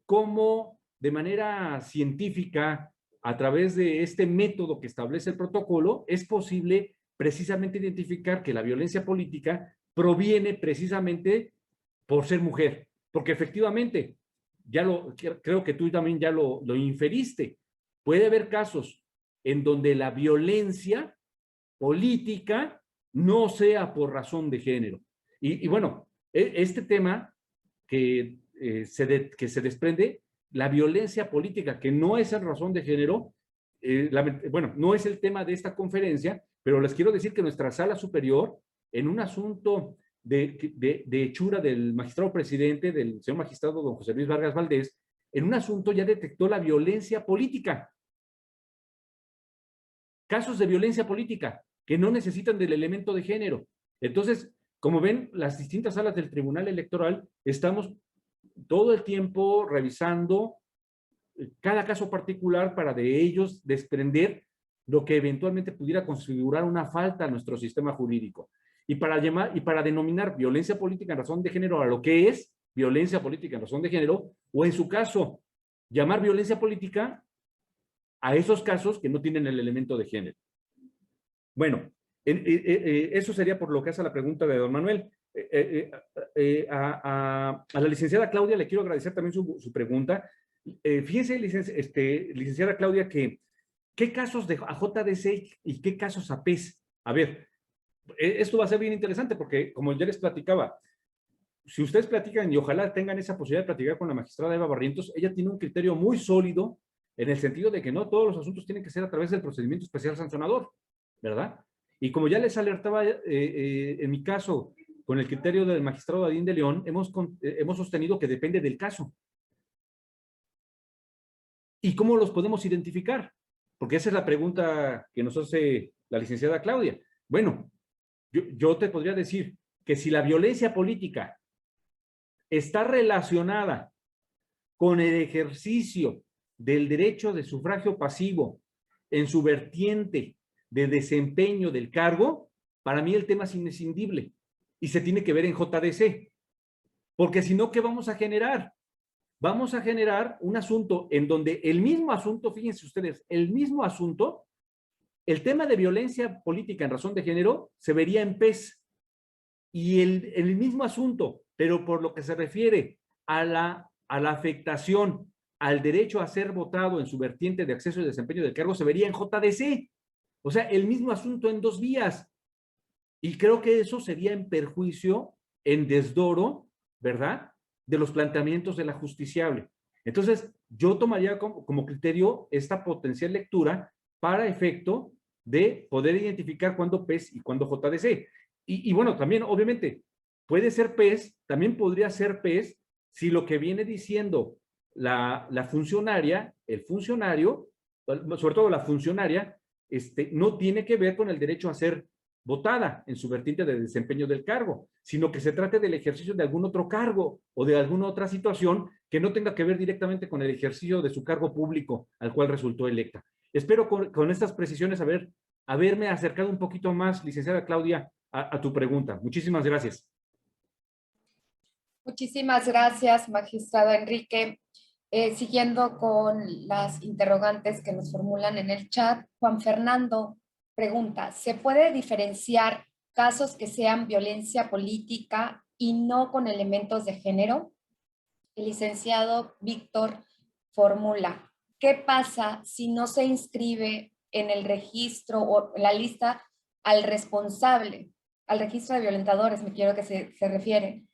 cómo de manera científica, a través de este método que establece el protocolo, es posible precisamente identificar que la violencia política proviene precisamente por ser mujer, porque efectivamente, creo que tú también ya lo inferiste, puede haber casos en donde la violencia política no sea por razón de género. Y bueno, este tema que se desprende, la violencia política, que no es en razón de género, bueno, no es el tema de esta conferencia, pero les quiero decir que nuestra sala superior, en un asunto de hechura del magistrado presidente, del señor magistrado don José Luis Vargas Valdés, en un asunto ya detectó la violencia política. Casos de violencia política que no necesitan del elemento de género. Entonces, como ven, las distintas salas del Tribunal Electoral estamos todo el tiempo revisando cada caso particular para de ellos desprender lo que eventualmente pudiera configurar una falta a nuestro sistema jurídico. Y para denominar violencia política en razón de género a lo que es violencia política en razón de género, o en su caso, llamar violencia política a esos casos que no tienen el elemento de género. Bueno, eso sería por lo que hace la pregunta de don Manuel. A la licenciada Claudia le quiero agradecer también su pregunta. Fíjense, licenciada Claudia, que ¿qué casos de JDC y qué casos a PES? A ver, esto va a ser bien interesante porque, como ya les platicaba, si ustedes platican y ojalá tengan esa posibilidad de platicar con la magistrada Eva Barrientos, ella tiene un criterio muy sólido en el sentido de que no todos los asuntos tienen que ser a través del procedimiento especial sancionador, ¿verdad? Y como ya les alertaba en mi caso, con el criterio del magistrado Adín de León, hemos sostenido que depende del caso. ¿Y cómo los podemos identificar? Porque esa es la pregunta que nos hace la licenciada Claudia. Bueno, yo te podría decir que si la violencia política está relacionada con el ejercicio del derecho de sufragio pasivo en su vertiente de desempeño del cargo, para mí el tema es inescindible y se tiene que ver en JDC. Porque si no, ¿qué vamos a generar? Vamos a generar un asunto en donde el mismo asunto, fíjense ustedes, el mismo asunto, el tema de violencia política en razón de género se vería en PES y el mismo asunto, pero por lo que se refiere a la afectación al derecho a ser votado en su vertiente de acceso y desempeño del cargo se vería en JDC. O sea, el mismo asunto en dos vías. Y creo que eso sería en perjuicio, en desdoro, ¿verdad?, de los planteamientos de la justiciable. Entonces, yo tomaría como criterio esta potencial lectura para efecto de poder identificar cuándo PES y cuándo JDC. Y bueno, también, obviamente, puede ser PES, también podría ser PES si lo que viene diciendo la funcionaria, el funcionario, sobre todo la funcionaria, no tiene que ver con el derecho a ser votada en su vertiente de desempeño del cargo, sino que se trate del ejercicio de algún otro cargo o de alguna otra situación que no tenga que ver directamente con el ejercicio de su cargo público al cual resultó electa. Espero con estas precisiones haberme acercado un poquito más, licenciada Claudia, a tu pregunta. Muchísimas gracias.
Muchísimas gracias, magistrado Enrique. Siguiendo con las interrogantes que nos formulan en el chat, Juan Fernando pregunta, ¿se puede diferenciar casos que sean violencia política y no con elementos de género? El licenciado Víctor formula, ¿qué pasa si no se inscribe en el registro o en la lista al responsable, al registro de violentadores, me quiero que se refiere?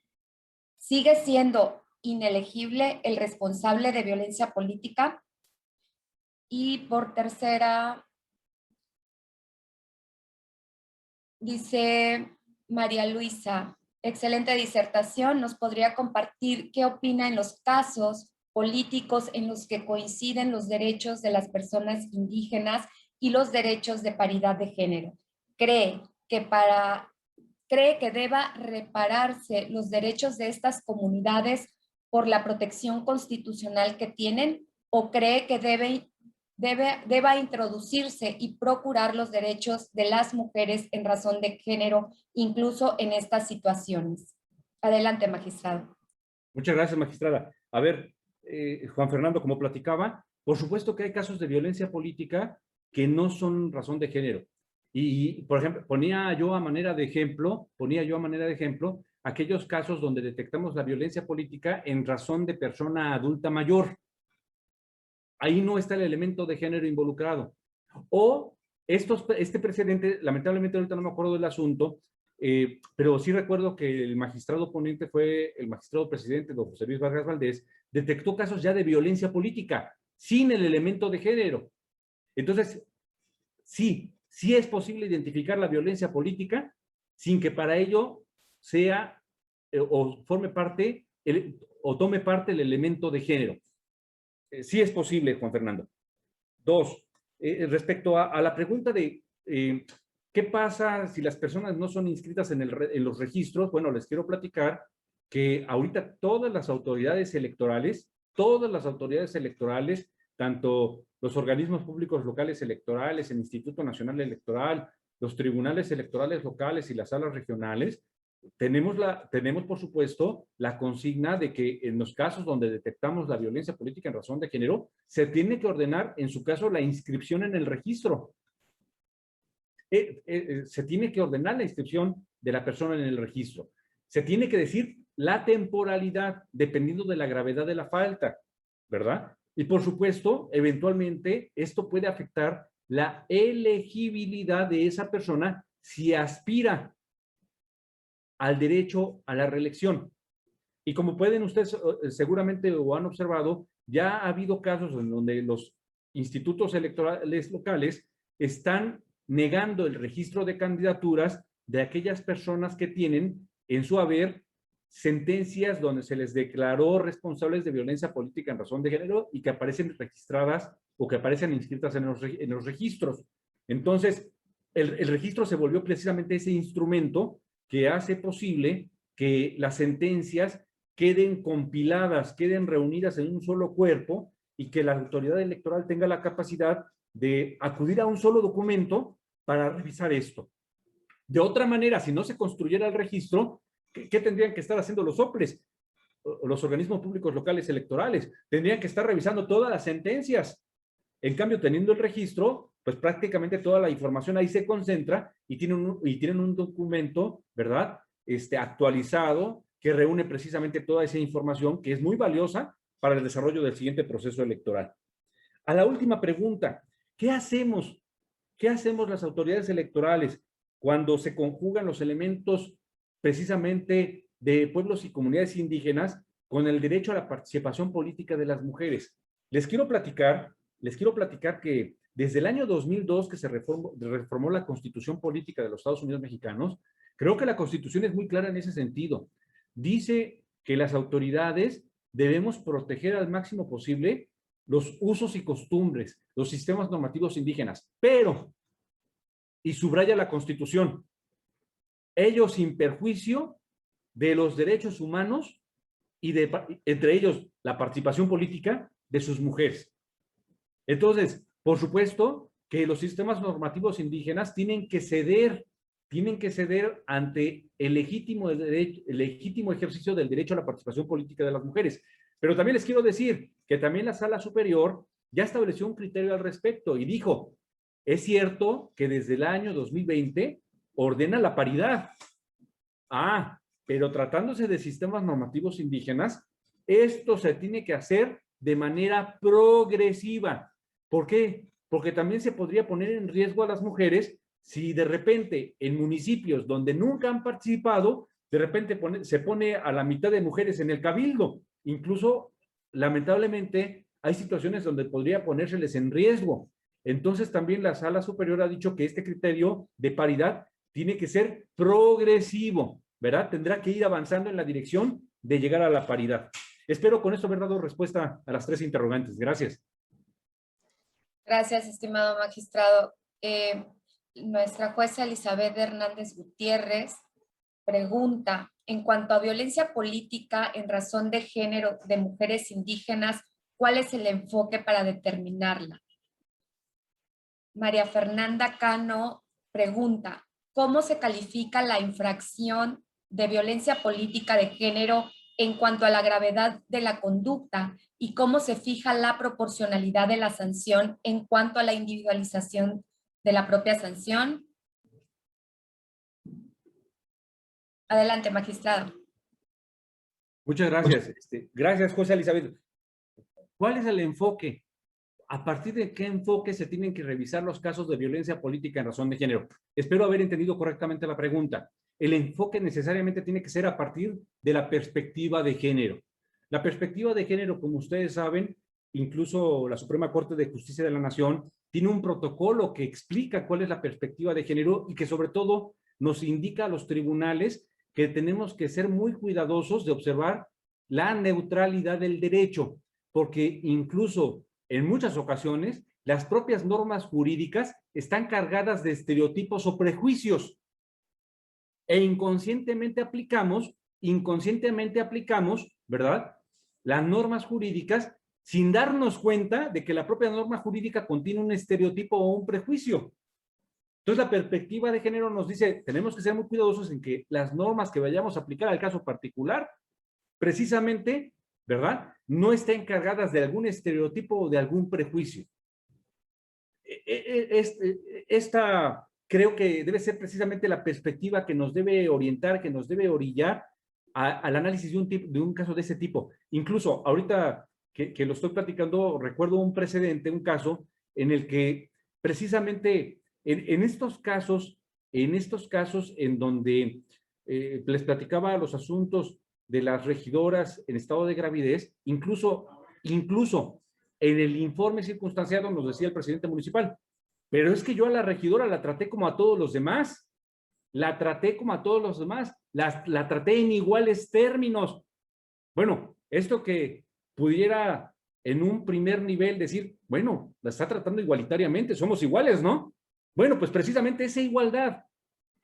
¿Sigue siendo inelegible el responsable de violencia política? Y por tercera, dice María Luisa, excelente disertación, ¿nos podría compartir qué opina en los casos políticos en los que coinciden los derechos de las personas indígenas y los derechos de paridad de género? ¿Cree que deba repararse los derechos de estas comunidades por la protección constitucional que tienen, o cree que deba introducirse y procurar los derechos de las mujeres en razón de género, incluso en estas situaciones? Adelante, magistrado.
Muchas gracias, magistrada. A ver, Juan Fernando, como platicaba, por supuesto que hay casos de violencia política que no son razón de género. Y, por ejemplo, ponía yo a manera de ejemplo aquellos casos donde detectamos la violencia política en razón de persona adulta mayor. Ahí no está el elemento de género involucrado. O este precedente, lamentablemente ahorita no me acuerdo del asunto, pero sí recuerdo que el magistrado ponente fue el magistrado presidente, don José Luis Vargas Valdés, detectó casos ya de violencia política sin el elemento de género. Entonces, sí es posible identificar la violencia política sin que para ello sea o forme parte o tome parte el elemento de género. Sí es posible, Juan Fernando. Dos, respecto a la pregunta de ¿qué pasa si las personas no son inscritas en los registros? Bueno, les quiero platicar que ahorita todas las autoridades electorales, tanto los organismos públicos locales electorales, el Instituto Nacional Electoral, los tribunales electorales locales y las salas regionales, tenemos, por supuesto, la consigna de que en los casos donde detectamos la violencia política en razón de género, se tiene que ordenar, en su caso, la inscripción en el registro. Se tiene que ordenar la inscripción de la persona en el registro. Se tiene que decir la temporalidad, dependiendo de la gravedad de la falta, ¿verdad? Y, por supuesto, eventualmente, esto puede afectar la elegibilidad de esa persona si aspira al derecho a la reelección. Y como pueden ustedes seguramente o han observado, ya ha habido casos en donde los institutos electorales locales están negando el registro de candidaturas de aquellas personas que tienen en su haber sentencias donde se les declaró responsables de violencia política en razón de género y que aparecen registradas o que aparecen inscritas en los registros. Entonces, el registro se volvió precisamente ese instrumento que hace posible que las sentencias queden compiladas, queden reunidas en un solo cuerpo y que la autoridad electoral tenga la capacidad de acudir a un solo documento para revisar esto. De otra manera, si no se construyera el registro, ¿qué tendrían que estar haciendo los OPLES? Los organismos públicos locales electorales tendrían que estar revisando todas las sentencias. En cambio, teniendo el registro, pues prácticamente toda la información ahí se concentra y tienen un documento, ¿verdad? Actualizado, que reúne precisamente toda esa información que es muy valiosa para el desarrollo del siguiente proceso electoral. A la última pregunta, ¿qué hacemos? ¿Qué hacemos las autoridades electorales cuando se conjugan los elementos precisamente de pueblos y comunidades indígenas con el derecho a la participación política de las mujeres? Les quiero platicar que desde el año 2002 que se reformó la Constitución Política de los Estados Unidos Mexicanos, creo que la Constitución es muy clara en ese sentido. Dice que las autoridades debemos proteger al máximo posible los usos y costumbres, los sistemas normativos indígenas, pero, y subraya la Constitución, ello sin perjuicio de los derechos humanos y entre ellos la participación política de sus mujeres. Entonces, por supuesto que los sistemas normativos indígenas tienen que ceder ante el legítimo ejercicio del derecho a la participación política de las mujeres. Pero también les quiero decir que también la Sala Superior ya estableció un criterio al respecto y dijo, es cierto que desde el año 2020 ordena la paridad. Pero tratándose de sistemas normativos indígenas, esto se tiene que hacer de manera progresiva. ¿Por qué? Porque también se podría poner en riesgo a las mujeres si de repente en municipios donde nunca han participado, de repente se pone a la mitad de mujeres en el cabildo. Incluso, lamentablemente, hay situaciones donde podría ponérseles en riesgo. Entonces, también la Sala Superior ha dicho que este criterio de paridad tiene que ser progresivo, ¿verdad? Tendrá que ir avanzando en la dirección de llegar a la paridad. Espero con esto haber dado respuesta a las 3 interrogantes. Gracias.
Gracias, estimado magistrado. Nuestra jueza Elizabeth Hernández Gutiérrez pregunta, en cuanto a violencia política en razón de género de mujeres indígenas, ¿cuál es el enfoque para determinarla? María Fernanda Cano pregunta, ¿cómo se califica la infracción de violencia política de género en cuanto a la gravedad de la conducta y cómo se fija la proporcionalidad de la sanción en cuanto a la individualización de la propia sanción? Adelante, magistrado.
Muchas gracias. Gracias, jueza Elizabeth. ¿Cuál es el enfoque? ¿A partir de qué enfoque se tienen que revisar los casos de violencia política en razón de género? Espero haber entendido correctamente la pregunta. El enfoque necesariamente tiene que ser a partir de la perspectiva de género. La perspectiva de género, como ustedes saben, incluso la Suprema Corte de Justicia de la Nación tiene un protocolo que explica cuál es la perspectiva de género y que sobre todo nos indica a los tribunales que tenemos que ser muy cuidadosos de observar la neutralidad del derecho, porque incluso en muchas ocasiones las propias normas jurídicas están cargadas de estereotipos o prejuicios e inconscientemente aplicamos, ¿verdad?, las normas jurídicas sin darnos cuenta de que la propia norma jurídica contiene un estereotipo o un prejuicio. Entonces, la perspectiva de género nos dice, tenemos que ser muy cuidadosos en que las normas que vayamos a aplicar al caso particular, precisamente, ¿verdad?, no estén cargadas de algún estereotipo o de algún prejuicio. Esta creo que debe ser precisamente la perspectiva que nos debe orientar, que nos debe orillar al análisis de un caso de ese tipo. Incluso ahorita que lo estoy platicando, recuerdo un precedente, un caso en el que precisamente en estos casos en donde les platicaba los asuntos de las regidoras en estado de gravidez, incluso en el informe circunstanciado nos decía el presidente municipal, pero es que yo a la regidora la traté como a todos los demás, la traté en iguales términos. Bueno, esto que pudiera en un primer nivel decir, bueno, la está tratando igualitariamente, somos iguales, ¿no? Bueno, pues precisamente esa igualdad,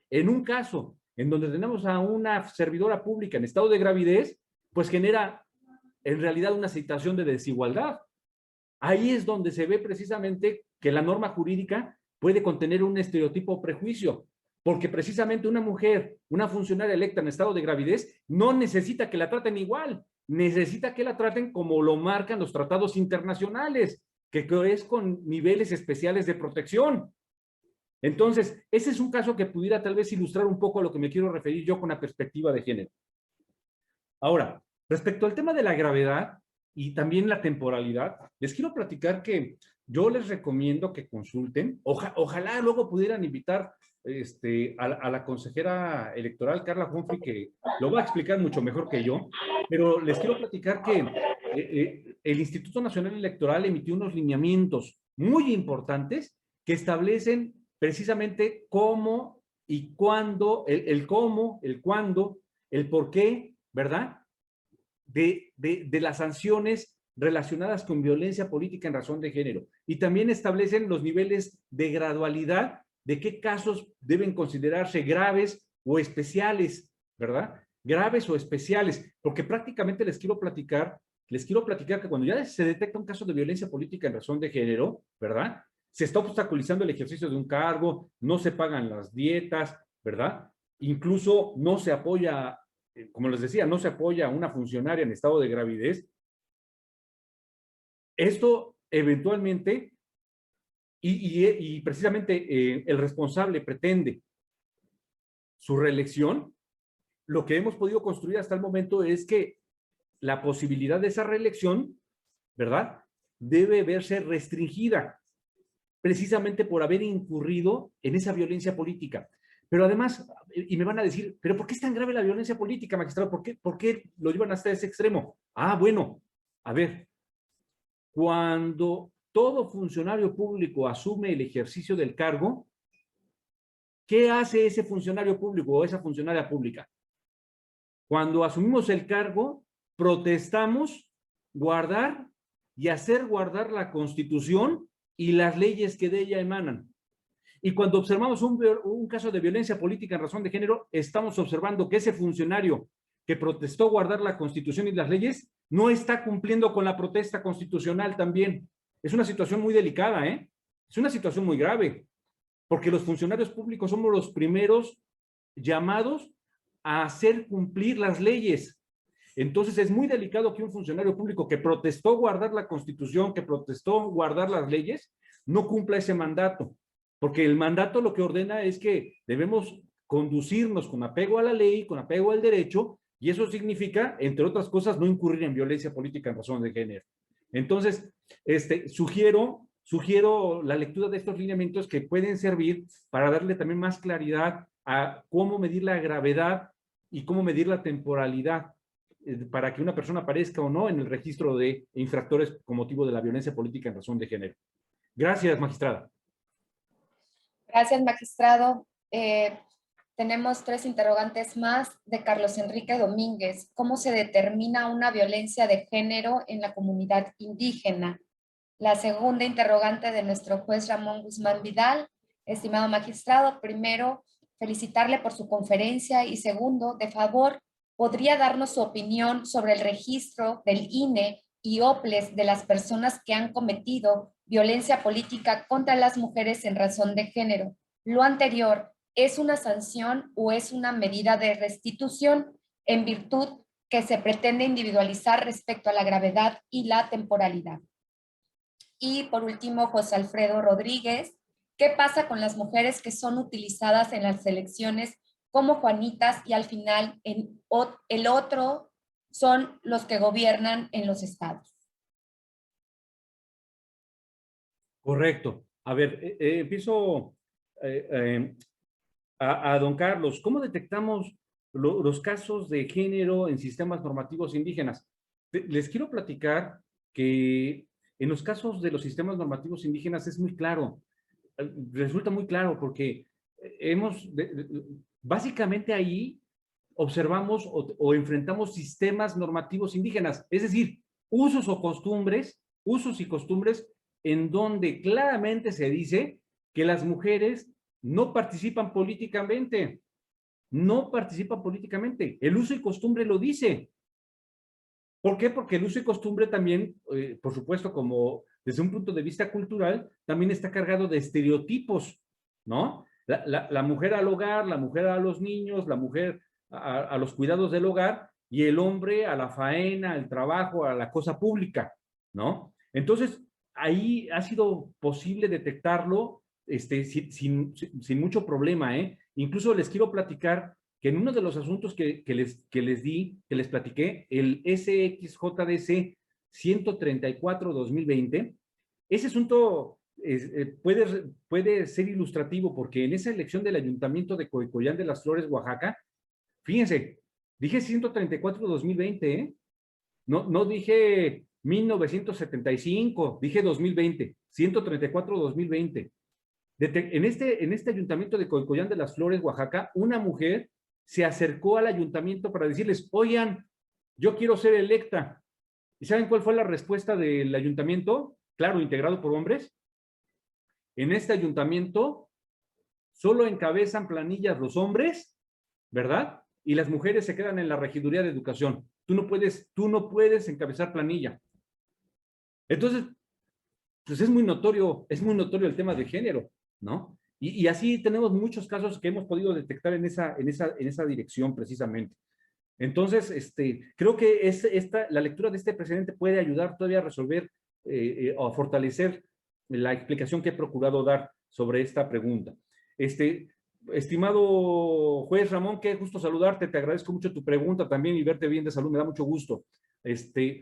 en un caso en donde tenemos a una servidora pública en estado de gravidez, pues genera en realidad una situación de desigualdad. Ahí es donde se ve precisamente que la norma jurídica puede contener un estereotipo o prejuicio, porque precisamente una mujer, una funcionaria electa en estado de gravidez, no necesita que la traten igual, necesita que la traten como lo marcan los tratados internacionales, que es con niveles especiales de protección. Entonces, ese es un caso que pudiera tal vez ilustrar un poco a lo que me quiero referir yo con la perspectiva de género. Ahora, respecto al tema de la gravedad y también la temporalidad, les quiero platicar que yo les recomiendo que consulten, ojalá luego pudieran invitar a la consejera electoral, Carla Humphrey, que lo va a explicar mucho mejor que yo, pero les quiero platicar que el Instituto Nacional Electoral emitió unos lineamientos muy importantes que establecen precisamente cómo y cuándo, el cómo, el cuándo, el por qué, ¿verdad?, de las sanciones relacionadas con violencia política en razón de género. Y también establecen los niveles de gradualidad de qué casos deben considerarse graves o especiales, ¿verdad? Graves o especiales, porque prácticamente les quiero platicar que cuando ya se detecta un caso de violencia política en razón de género, ¿verdad? Se está obstaculizando el ejercicio de un cargo, no se pagan las dietas, ¿verdad? Incluso no se apoya, como les decía, no se apoya a una funcionaria en estado de gravidez. Esto eventualmente, y precisamente el responsable pretende su reelección, lo que hemos podido construir hasta el momento es que la posibilidad de esa reelección, ¿verdad?, debe verse restringida, precisamente por haber incurrido en esa violencia política. Pero además, y me van a decir, ¿pero por qué es tan grave la violencia política, magistrado? ¿Por qué lo llevan hasta ese extremo? Ah, bueno, a ver, cuando todo funcionario público asume el ejercicio del cargo, ¿qué hace ese funcionario público o esa funcionaria pública? Cuando asumimos el cargo, protestamos guardar y hacer guardar la Constitución y las leyes que de ella emanan. Y cuando observamos un caso de violencia política en razón de género, estamos observando que ese funcionario que protestó guardar la Constitución y las leyes no está cumpliendo con la protesta constitucional también. Es una situación muy delicada, ¿eh? Es una situación muy grave, porque los funcionarios públicos somos los primeros llamados a hacer cumplir las leyes. Entonces es muy delicado que un funcionario público que protestó guardar la Constitución, que protestó guardar las leyes, no cumpla ese mandato, porque el mandato lo que ordena es que debemos conducirnos con apego a la ley, con apego al derecho, y eso significa, entre otras cosas, no incurrir en violencia política en razón de género. Entonces, sugiero la lectura de estos lineamientos que pueden servir para darle también más claridad a cómo medir la gravedad y cómo medir la temporalidad para que una persona aparezca o no en el registro de infractores con motivo de la violencia política en razón de género. Gracias, magistrada.
Gracias, magistrado. Tenemos 3 interrogantes más de Carlos Enrique Domínguez. ¿Cómo se determina una violencia de género en la comunidad indígena? La segunda interrogante de nuestro juez Ramón Guzmán Vidal. Estimado magistrado, primero, felicitarle por su conferencia y segundo, de favor, ¿podría darnos su opinión sobre el registro del INE y OPLES de las personas que han cometido violencia política contra las mujeres en razón de género? Lo anterior, ¿es una sanción o es una medida de restitución en virtud que se pretende individualizar respecto a la gravedad y la temporalidad? Y por último, José Alfredo Rodríguez, ¿qué pasa con las mujeres que son utilizadas en las elecciones como Juanitas y al final el otro son los que gobiernan en los estados?
Correcto. A ver, empiezo a don Carlos. ¿Cómo detectamos los casos de género en sistemas normativos indígenas? Les quiero platicar que en los casos de los sistemas normativos indígenas es muy claro, resulta muy claro porque básicamente ahí observamos o enfrentamos sistemas normativos indígenas, es decir, usos y costumbres en donde claramente se dice que las mujeres no participan políticamente. El uso y costumbre lo dice. ¿Por qué? Porque el uso y costumbre también, por supuesto, como desde un punto de vista cultural, también está cargado de estereotipos, ¿no? La mujer al hogar, la mujer a los niños, la mujer a los cuidados del hogar y el hombre a la faena, al trabajo, a la cosa pública, ¿no? Entonces, ahí ha sido posible detectarlo sin mucho problema, ¿eh? Incluso les quiero platicar que en uno de los asuntos que les platiqué, el SXJDC 134-2020, ese asunto puede ser ilustrativo porque en esa elección del Ayuntamiento de Coicoyán de las Flores, Oaxaca, fíjense, dije 134-2020, ¿eh? No dije 1975, dije 2020, 134-2020. En este Ayuntamiento de Coicoyán de las Flores, Oaxaca, una mujer se acercó al ayuntamiento para decirles, oigan, yo quiero ser electa. ¿Y saben cuál fue la respuesta del ayuntamiento? Claro, integrado por hombres. En este ayuntamiento solo encabezan planillas los hombres ¿verdad? Y las mujeres se quedan en la regiduría de educación. Tú no puedes encabezar planilla. Entonces, pues es muy notorio el tema de género, ¿no? Y así tenemos muchos casos que hemos podido detectar en esa dirección precisamente. Entonces, creo que la lectura de este precedente puede ayudar todavía a resolver o a fortalecer la explicación que he procurado dar sobre esta pregunta. Estimado juez Ramón, qué gusto saludarte, te agradezco mucho tu pregunta también y verte bien de salud, me da mucho gusto.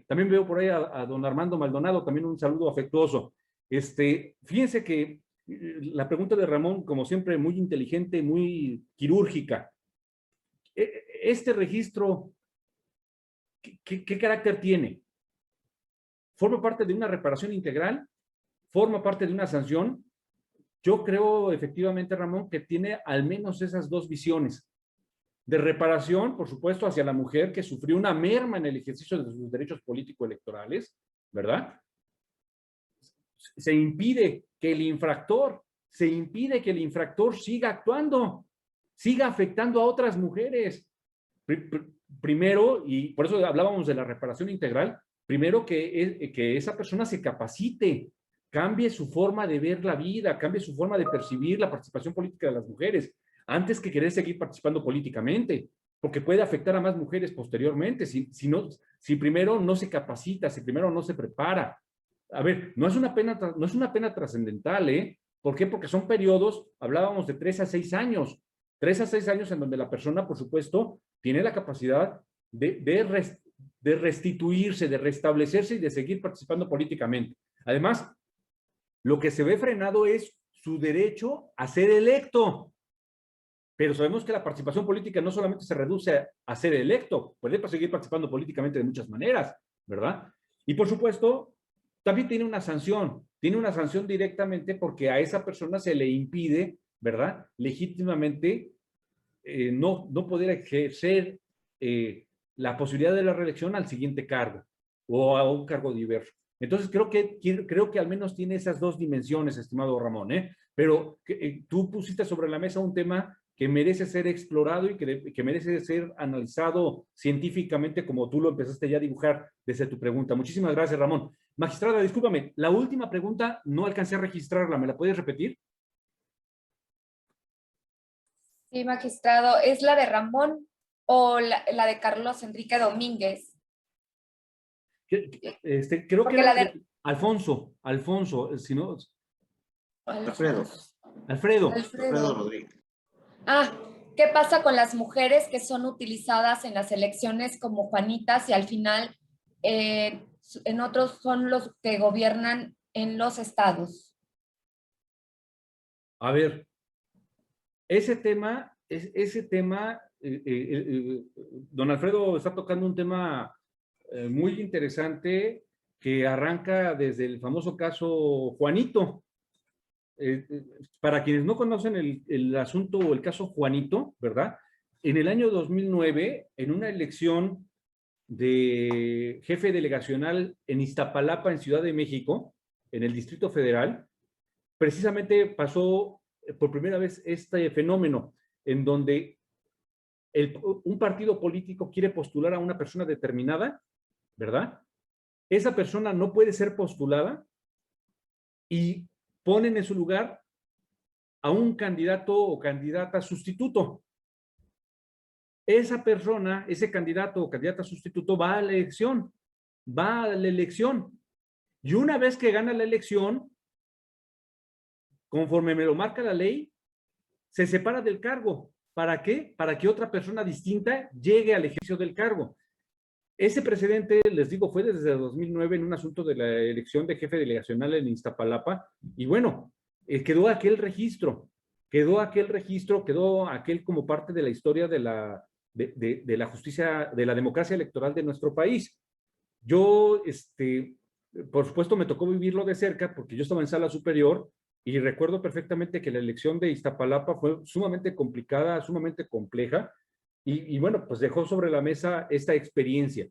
También veo por ahí a don Armando Maldonado, también un saludo afectuoso. Fíjense que la pregunta de Ramón, como siempre, muy inteligente, muy quirúrgica. Este registro, ¿qué carácter tiene? ¿Forma parte de una reparación integral? ¿Forma parte de una sanción? Yo creo efectivamente, Ramón, que tiene al menos esas dos visiones. De reparación, por supuesto, hacia la mujer que sufrió una merma en el ejercicio de sus derechos político-electorales, ¿verdad? Se impide que el infractor siga actuando, siga afectando a otras mujeres. Primero, y por eso hablábamos de la reparación integral, primero que esa persona se capacite, cambie su forma de ver la vida, cambie su forma de percibir la participación política de las mujeres, antes que querer seguir participando políticamente, porque puede afectar a más mujeres posteriormente, si primero no se capacita, si primero no se prepara. A ver, no es una pena trascendental, ¿eh? ¿Por qué? Porque son periodos, hablábamos de 3 a 6 años, 3 a 6 años en donde la persona, por supuesto, tiene la capacidad de restituirse, de restablecerse y de seguir participando políticamente. Además, lo que se ve frenado es su derecho a ser electo. Pero sabemos que la participación política no solamente se reduce a ser electo, puede seguir participando políticamente de muchas maneras, ¿verdad? Y por supuesto, también tiene una sanción directamente porque a esa persona se le impide, ¿verdad? Legítimamente no poder ejercer la posibilidad de la reelección al siguiente cargo o a un cargo diverso. Entonces, creo que al menos tiene esas dos dimensiones, estimado Ramón, ¿eh? Pero tú pusiste sobre la mesa un tema que merece ser explorado y que merece ser analizado científicamente como tú lo empezaste ya a dibujar desde tu pregunta. Muchísimas gracias, Ramón. Magistrada, discúlpame, la última pregunta no alcancé a registrarla, ¿me la puedes repetir?
Sí, magistrado, ¿es la de Ramón o la de Carlos Enrique Domínguez?
Creo que era Alfonso, si no...
Alfredo Rodríguez.
¿Qué pasa con las mujeres que son utilizadas en las elecciones como Juanitas y al final en otros son los que gobiernan en los estados?
A ver, ese tema, don Alfredo está tocando un tema muy interesante que arranca desde el famoso caso Juanito. Para quienes no conocen el asunto o el caso Juanito, ¿verdad? En el año 2009, en una elección de jefe delegacional en Iztapalapa, en Ciudad de México, en el Distrito Federal, precisamente pasó por primera vez este fenómeno en donde un partido político quiere postular a una persona determinada, ¿verdad? Esa persona no puede ser postulada y ponen en su lugar a un candidato o candidata sustituto. Esa persona, ese candidato o candidata sustituto va a la elección, y una vez que gana la elección, conforme me lo marca la ley, se separa del cargo. ¿Para qué? Para que otra persona distinta llegue al ejercicio del cargo. Ese precedente, les digo, fue desde 2009 en un asunto de la elección de jefe delegacional en Iztapalapa, y bueno, quedó aquel registro como parte de la historia de la justicia, de la democracia electoral de nuestro país. Yo, por supuesto, me tocó vivirlo de cerca porque yo estaba en sala superior y recuerdo perfectamente que la elección de Iztapalapa fue sumamente complicada, sumamente compleja, y bueno, pues dejó sobre la mesa esta experiencia.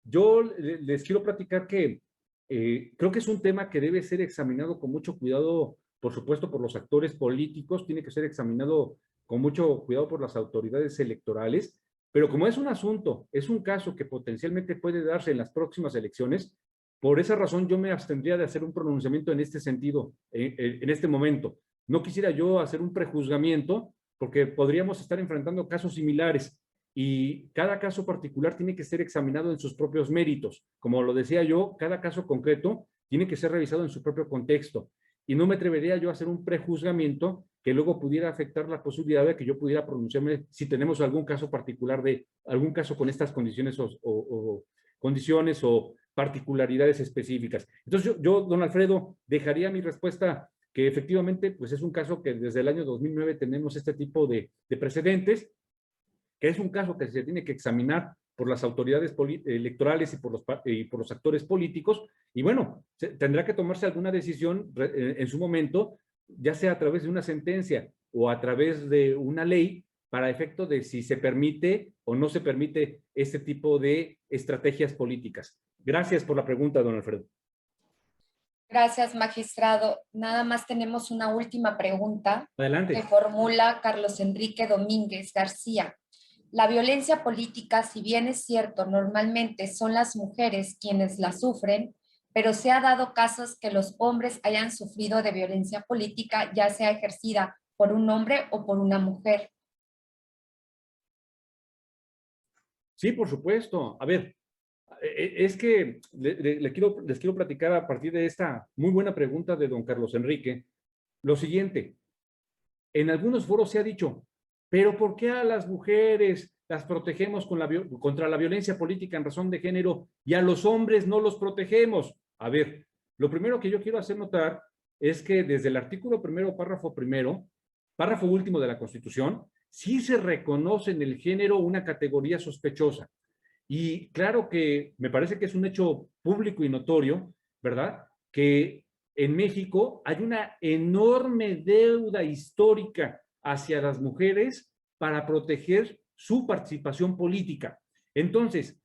Yo les quiero platicar que creo que es un tema que debe ser examinado con mucho cuidado, por supuesto, por los actores políticos, tiene que ser examinado con mucho cuidado por las autoridades electorales, pero como es un asunto, es un caso que potencialmente puede darse en las próximas elecciones, por esa razón yo me abstendría de hacer un pronunciamiento en este sentido, en este momento. No quisiera yo hacer un prejuzgamiento, porque podríamos estar enfrentando casos similares y cada caso particular tiene que ser examinado en sus propios méritos. Como lo decía yo, cada caso concreto tiene que ser revisado en su propio contexto. Y no me atrevería yo a hacer un prejuzgamiento que luego pudiera afectar la posibilidad de que yo pudiera pronunciarme si tenemos algún caso particular de algún caso con estas condiciones condiciones o particularidades específicas. Entonces yo, don Alfredo, dejaría mi respuesta que efectivamente pues es un caso que desde el año 2009 tenemos este tipo de precedentes, que es un caso que se tiene que examinar por las autoridades electorales y por los actores políticos, y bueno, tendrá que tomarse alguna decisión en su momento, ya sea a través de una sentencia o a través de una ley, para efecto de si se permite o no se permite este tipo de estrategias políticas. Gracias por la pregunta, don Alfredo.
Gracias, magistrado. Nada más tenemos una última pregunta.
Adelante.
Que formula Carlos Enrique Domínguez García. La violencia política, si bien es cierto, normalmente son las mujeres quienes la sufren, pero se ha dado casos que los hombres hayan sufrido de violencia política, ya sea ejercida por un hombre o por una mujer.
Sí, por supuesto. A ver, es que les quiero platicar a partir de esta muy buena pregunta de don Carlos Enrique, lo siguiente. En algunos foros se ha dicho, pero ¿por qué a las mujeres las protegemos contra la violencia política en razón de género y a los hombres no los protegemos? A ver, lo primero que yo quiero hacer notar es que desde el artículo primero, párrafo último de la Constitución, sí se reconoce en el género una categoría sospechosa. Y claro que me parece que es un hecho público y notorio, ¿verdad? Que en México hay una enorme deuda histórica hacia las mujeres para proteger su participación política. Entonces,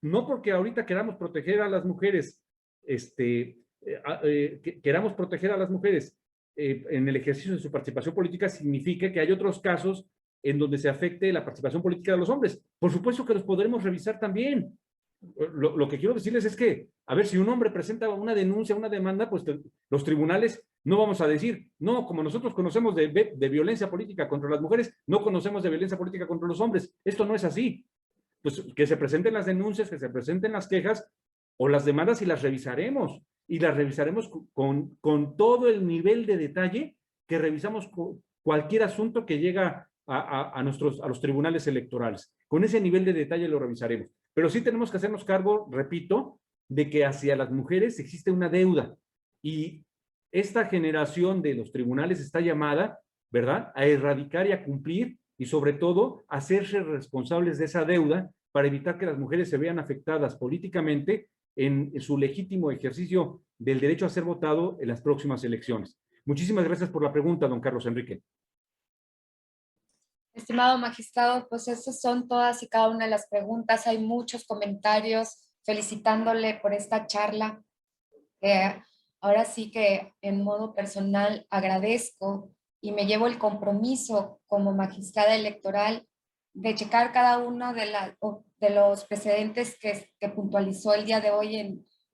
no porque ahorita queramos proteger a las mujeres, queramos proteger a las mujeres en el ejercicio de su participación política, significa que hay otros casos en donde se afecte la participación política de los hombres. Por supuesto que los podremos revisar también. Lo que quiero decirles es que, a ver, si un hombre presenta una denuncia, una demanda, pues los tribunales no vamos a decir, no, como nosotros conocemos de violencia política contra las mujeres, no conocemos de violencia política contra los hombres. Esto no es así. Pues que se presenten las denuncias, que se presenten las quejas o las demandas y las revisaremos. Y las revisaremos con todo el nivel de detalle que revisamos cualquier asunto que llega a los tribunales electorales. Con ese nivel de detalle lo revisaremos. Pero sí tenemos que hacernos cargo, repito, de que hacia las mujeres existe una deuda. Y esta generación de los tribunales está llamada, ¿verdad?, a erradicar y a cumplir y sobre todo a hacerse responsables de esa deuda para evitar que las mujeres se vean afectadas políticamente en su legítimo ejercicio del derecho a ser votado en las próximas elecciones. Muchísimas gracias por la pregunta, don Carlos Enrique.
Estimado magistrado, pues esas son todas y cada una de las preguntas. Hay muchos comentarios felicitándole por esta charla. Ahora sí que en modo personal agradezco y me llevo el compromiso como magistrada electoral de checar cada uno de los precedentes que puntualizó el día de hoy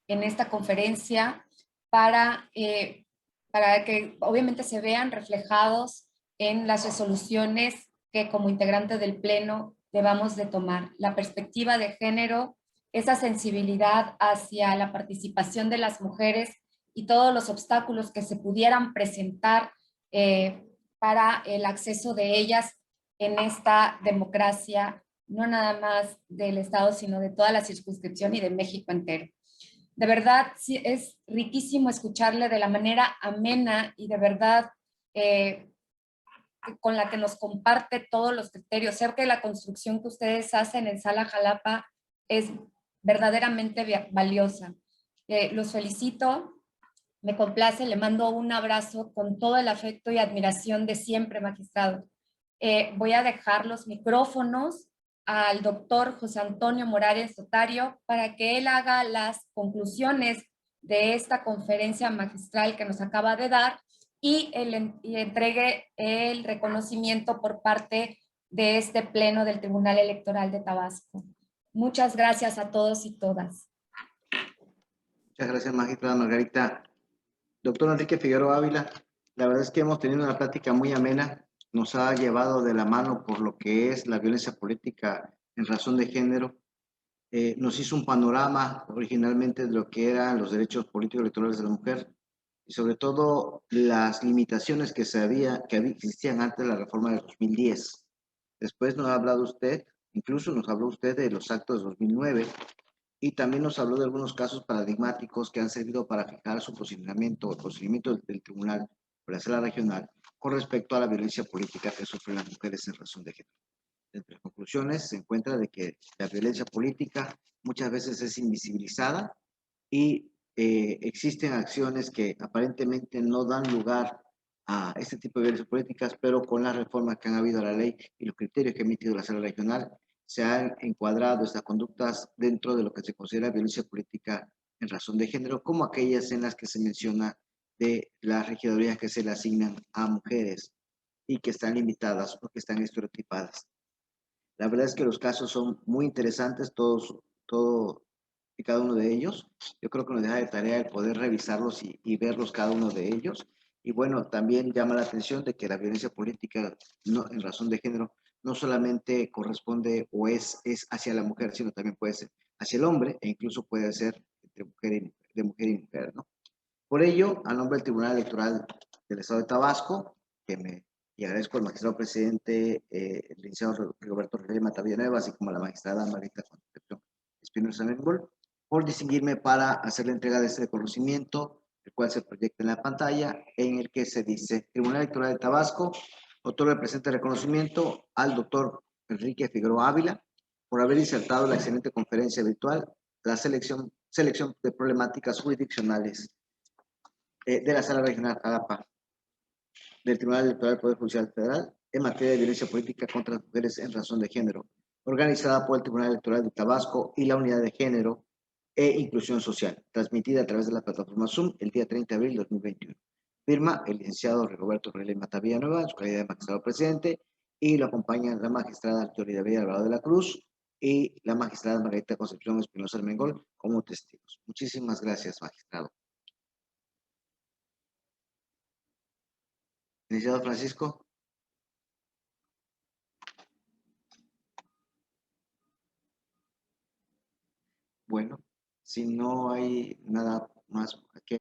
en esta conferencia para que obviamente se vean reflejados en las resoluciones que como integrante del Pleno debamos de tomar. La perspectiva de género, esa sensibilidad hacia la participación de las mujeres y todos los obstáculos que se pudieran presentar para el acceso de ellas en esta democracia, no nada más del Estado, sino de toda la circunscripción y de México entero. De verdad, sí, es riquísimo escucharle de la manera amena y de verdad con la que nos comparte todos los criterios. Sé que la construcción que ustedes hacen en Sala Jalapa es verdaderamente valiosa. Los felicito, me complace, le mando un abrazo con todo el afecto y admiración de siempre, magistrado. Voy a dejar los micrófonos al doctor José Antonio Morales Otario para que él haga las conclusiones de esta conferencia magistral que nos acaba de dar y entregue el reconocimiento por parte de este Pleno del Tribunal Electoral de Tabasco. Muchas gracias a todos y todas.
Muchas gracias, magistrada Margarita. Doctor Enrique Figueroa Ávila, la verdad es que hemos tenido una plática muy amena, nos ha llevado de la mano por lo que es la violencia política en razón de género, nos hizo un panorama originalmente de lo que eran los derechos políticos electorales de la mujer y sobre todo las limitaciones que existían antes de la reforma de 2010. Después nos ha hablado usted, incluso nos habló usted de los actos de 2009 y también nos habló de algunos casos paradigmáticos que han servido para fijar su posicionamiento, el posicionamiento del Tribunal de la Sala Regional con respecto a la violencia política que sufren las mujeres en razón de género. Entre las conclusiones se encuentra de que la violencia política muchas veces es invisibilizada y existen acciones que aparentemente no dan lugar a este tipo de violencias políticas, pero con las reformas que han habido a la ley y los criterios que ha emitido la Sala Regional, se han encuadrado estas conductas dentro de lo que se considera violencia política en razón de género, como aquellas en las que se menciona de las regidurías que se le asignan a mujeres y que están limitadas o que están estereotipadas. La verdad es que los casos son muy interesantes, todo y cada uno de ellos. Yo creo que nos deja de tarea el poder revisarlos y verlos cada uno de ellos. Y bueno, también llama la atención de que la violencia política no, en razón de género no solamente corresponde o es hacia la mujer, sino también puede ser hacia el hombre e incluso puede ser de mujer y mujer, ¿no? Por ello, a nombre del Tribunal Electoral del Estado de Tabasco, y agradezco al magistrado presidente, el licenciado Rigoberto Relema Villanueva, así como a la magistrada Margarita Concepción Espinosa Mengol, por distinguirme para hacer la entrega de este reconocimiento, el cual se proyecta en la pantalla, en el que se dice: Tribunal Electoral de Tabasco otorga el presente reconocimiento al doctor Enrique Figueroa Ávila por haber insertado la excelente conferencia virtual, la selección de problemáticas jurisdiccionales de la Sala Regional Jalapa del Tribunal Electoral del Poder Judicial Federal en materia de violencia política contra las mujeres en razón de género, organizada por el Tribunal Electoral de Tabasco y la Unidad de Género e Inclusión Social, transmitida a través de la plataforma Zoom el día 30 de abril de 2021. Firma el licenciado Rigoberto Relema Mata Villanueva, en su calidad de magistrado presidente, y lo acompañan la magistrada Yolida Alvarado de la Cruz y la magistrada Margarita Concepción Espinosa Armengol como testigos. Muchísimas gracias, magistrado. Licenciado Francisco. Bueno, si no hay nada más que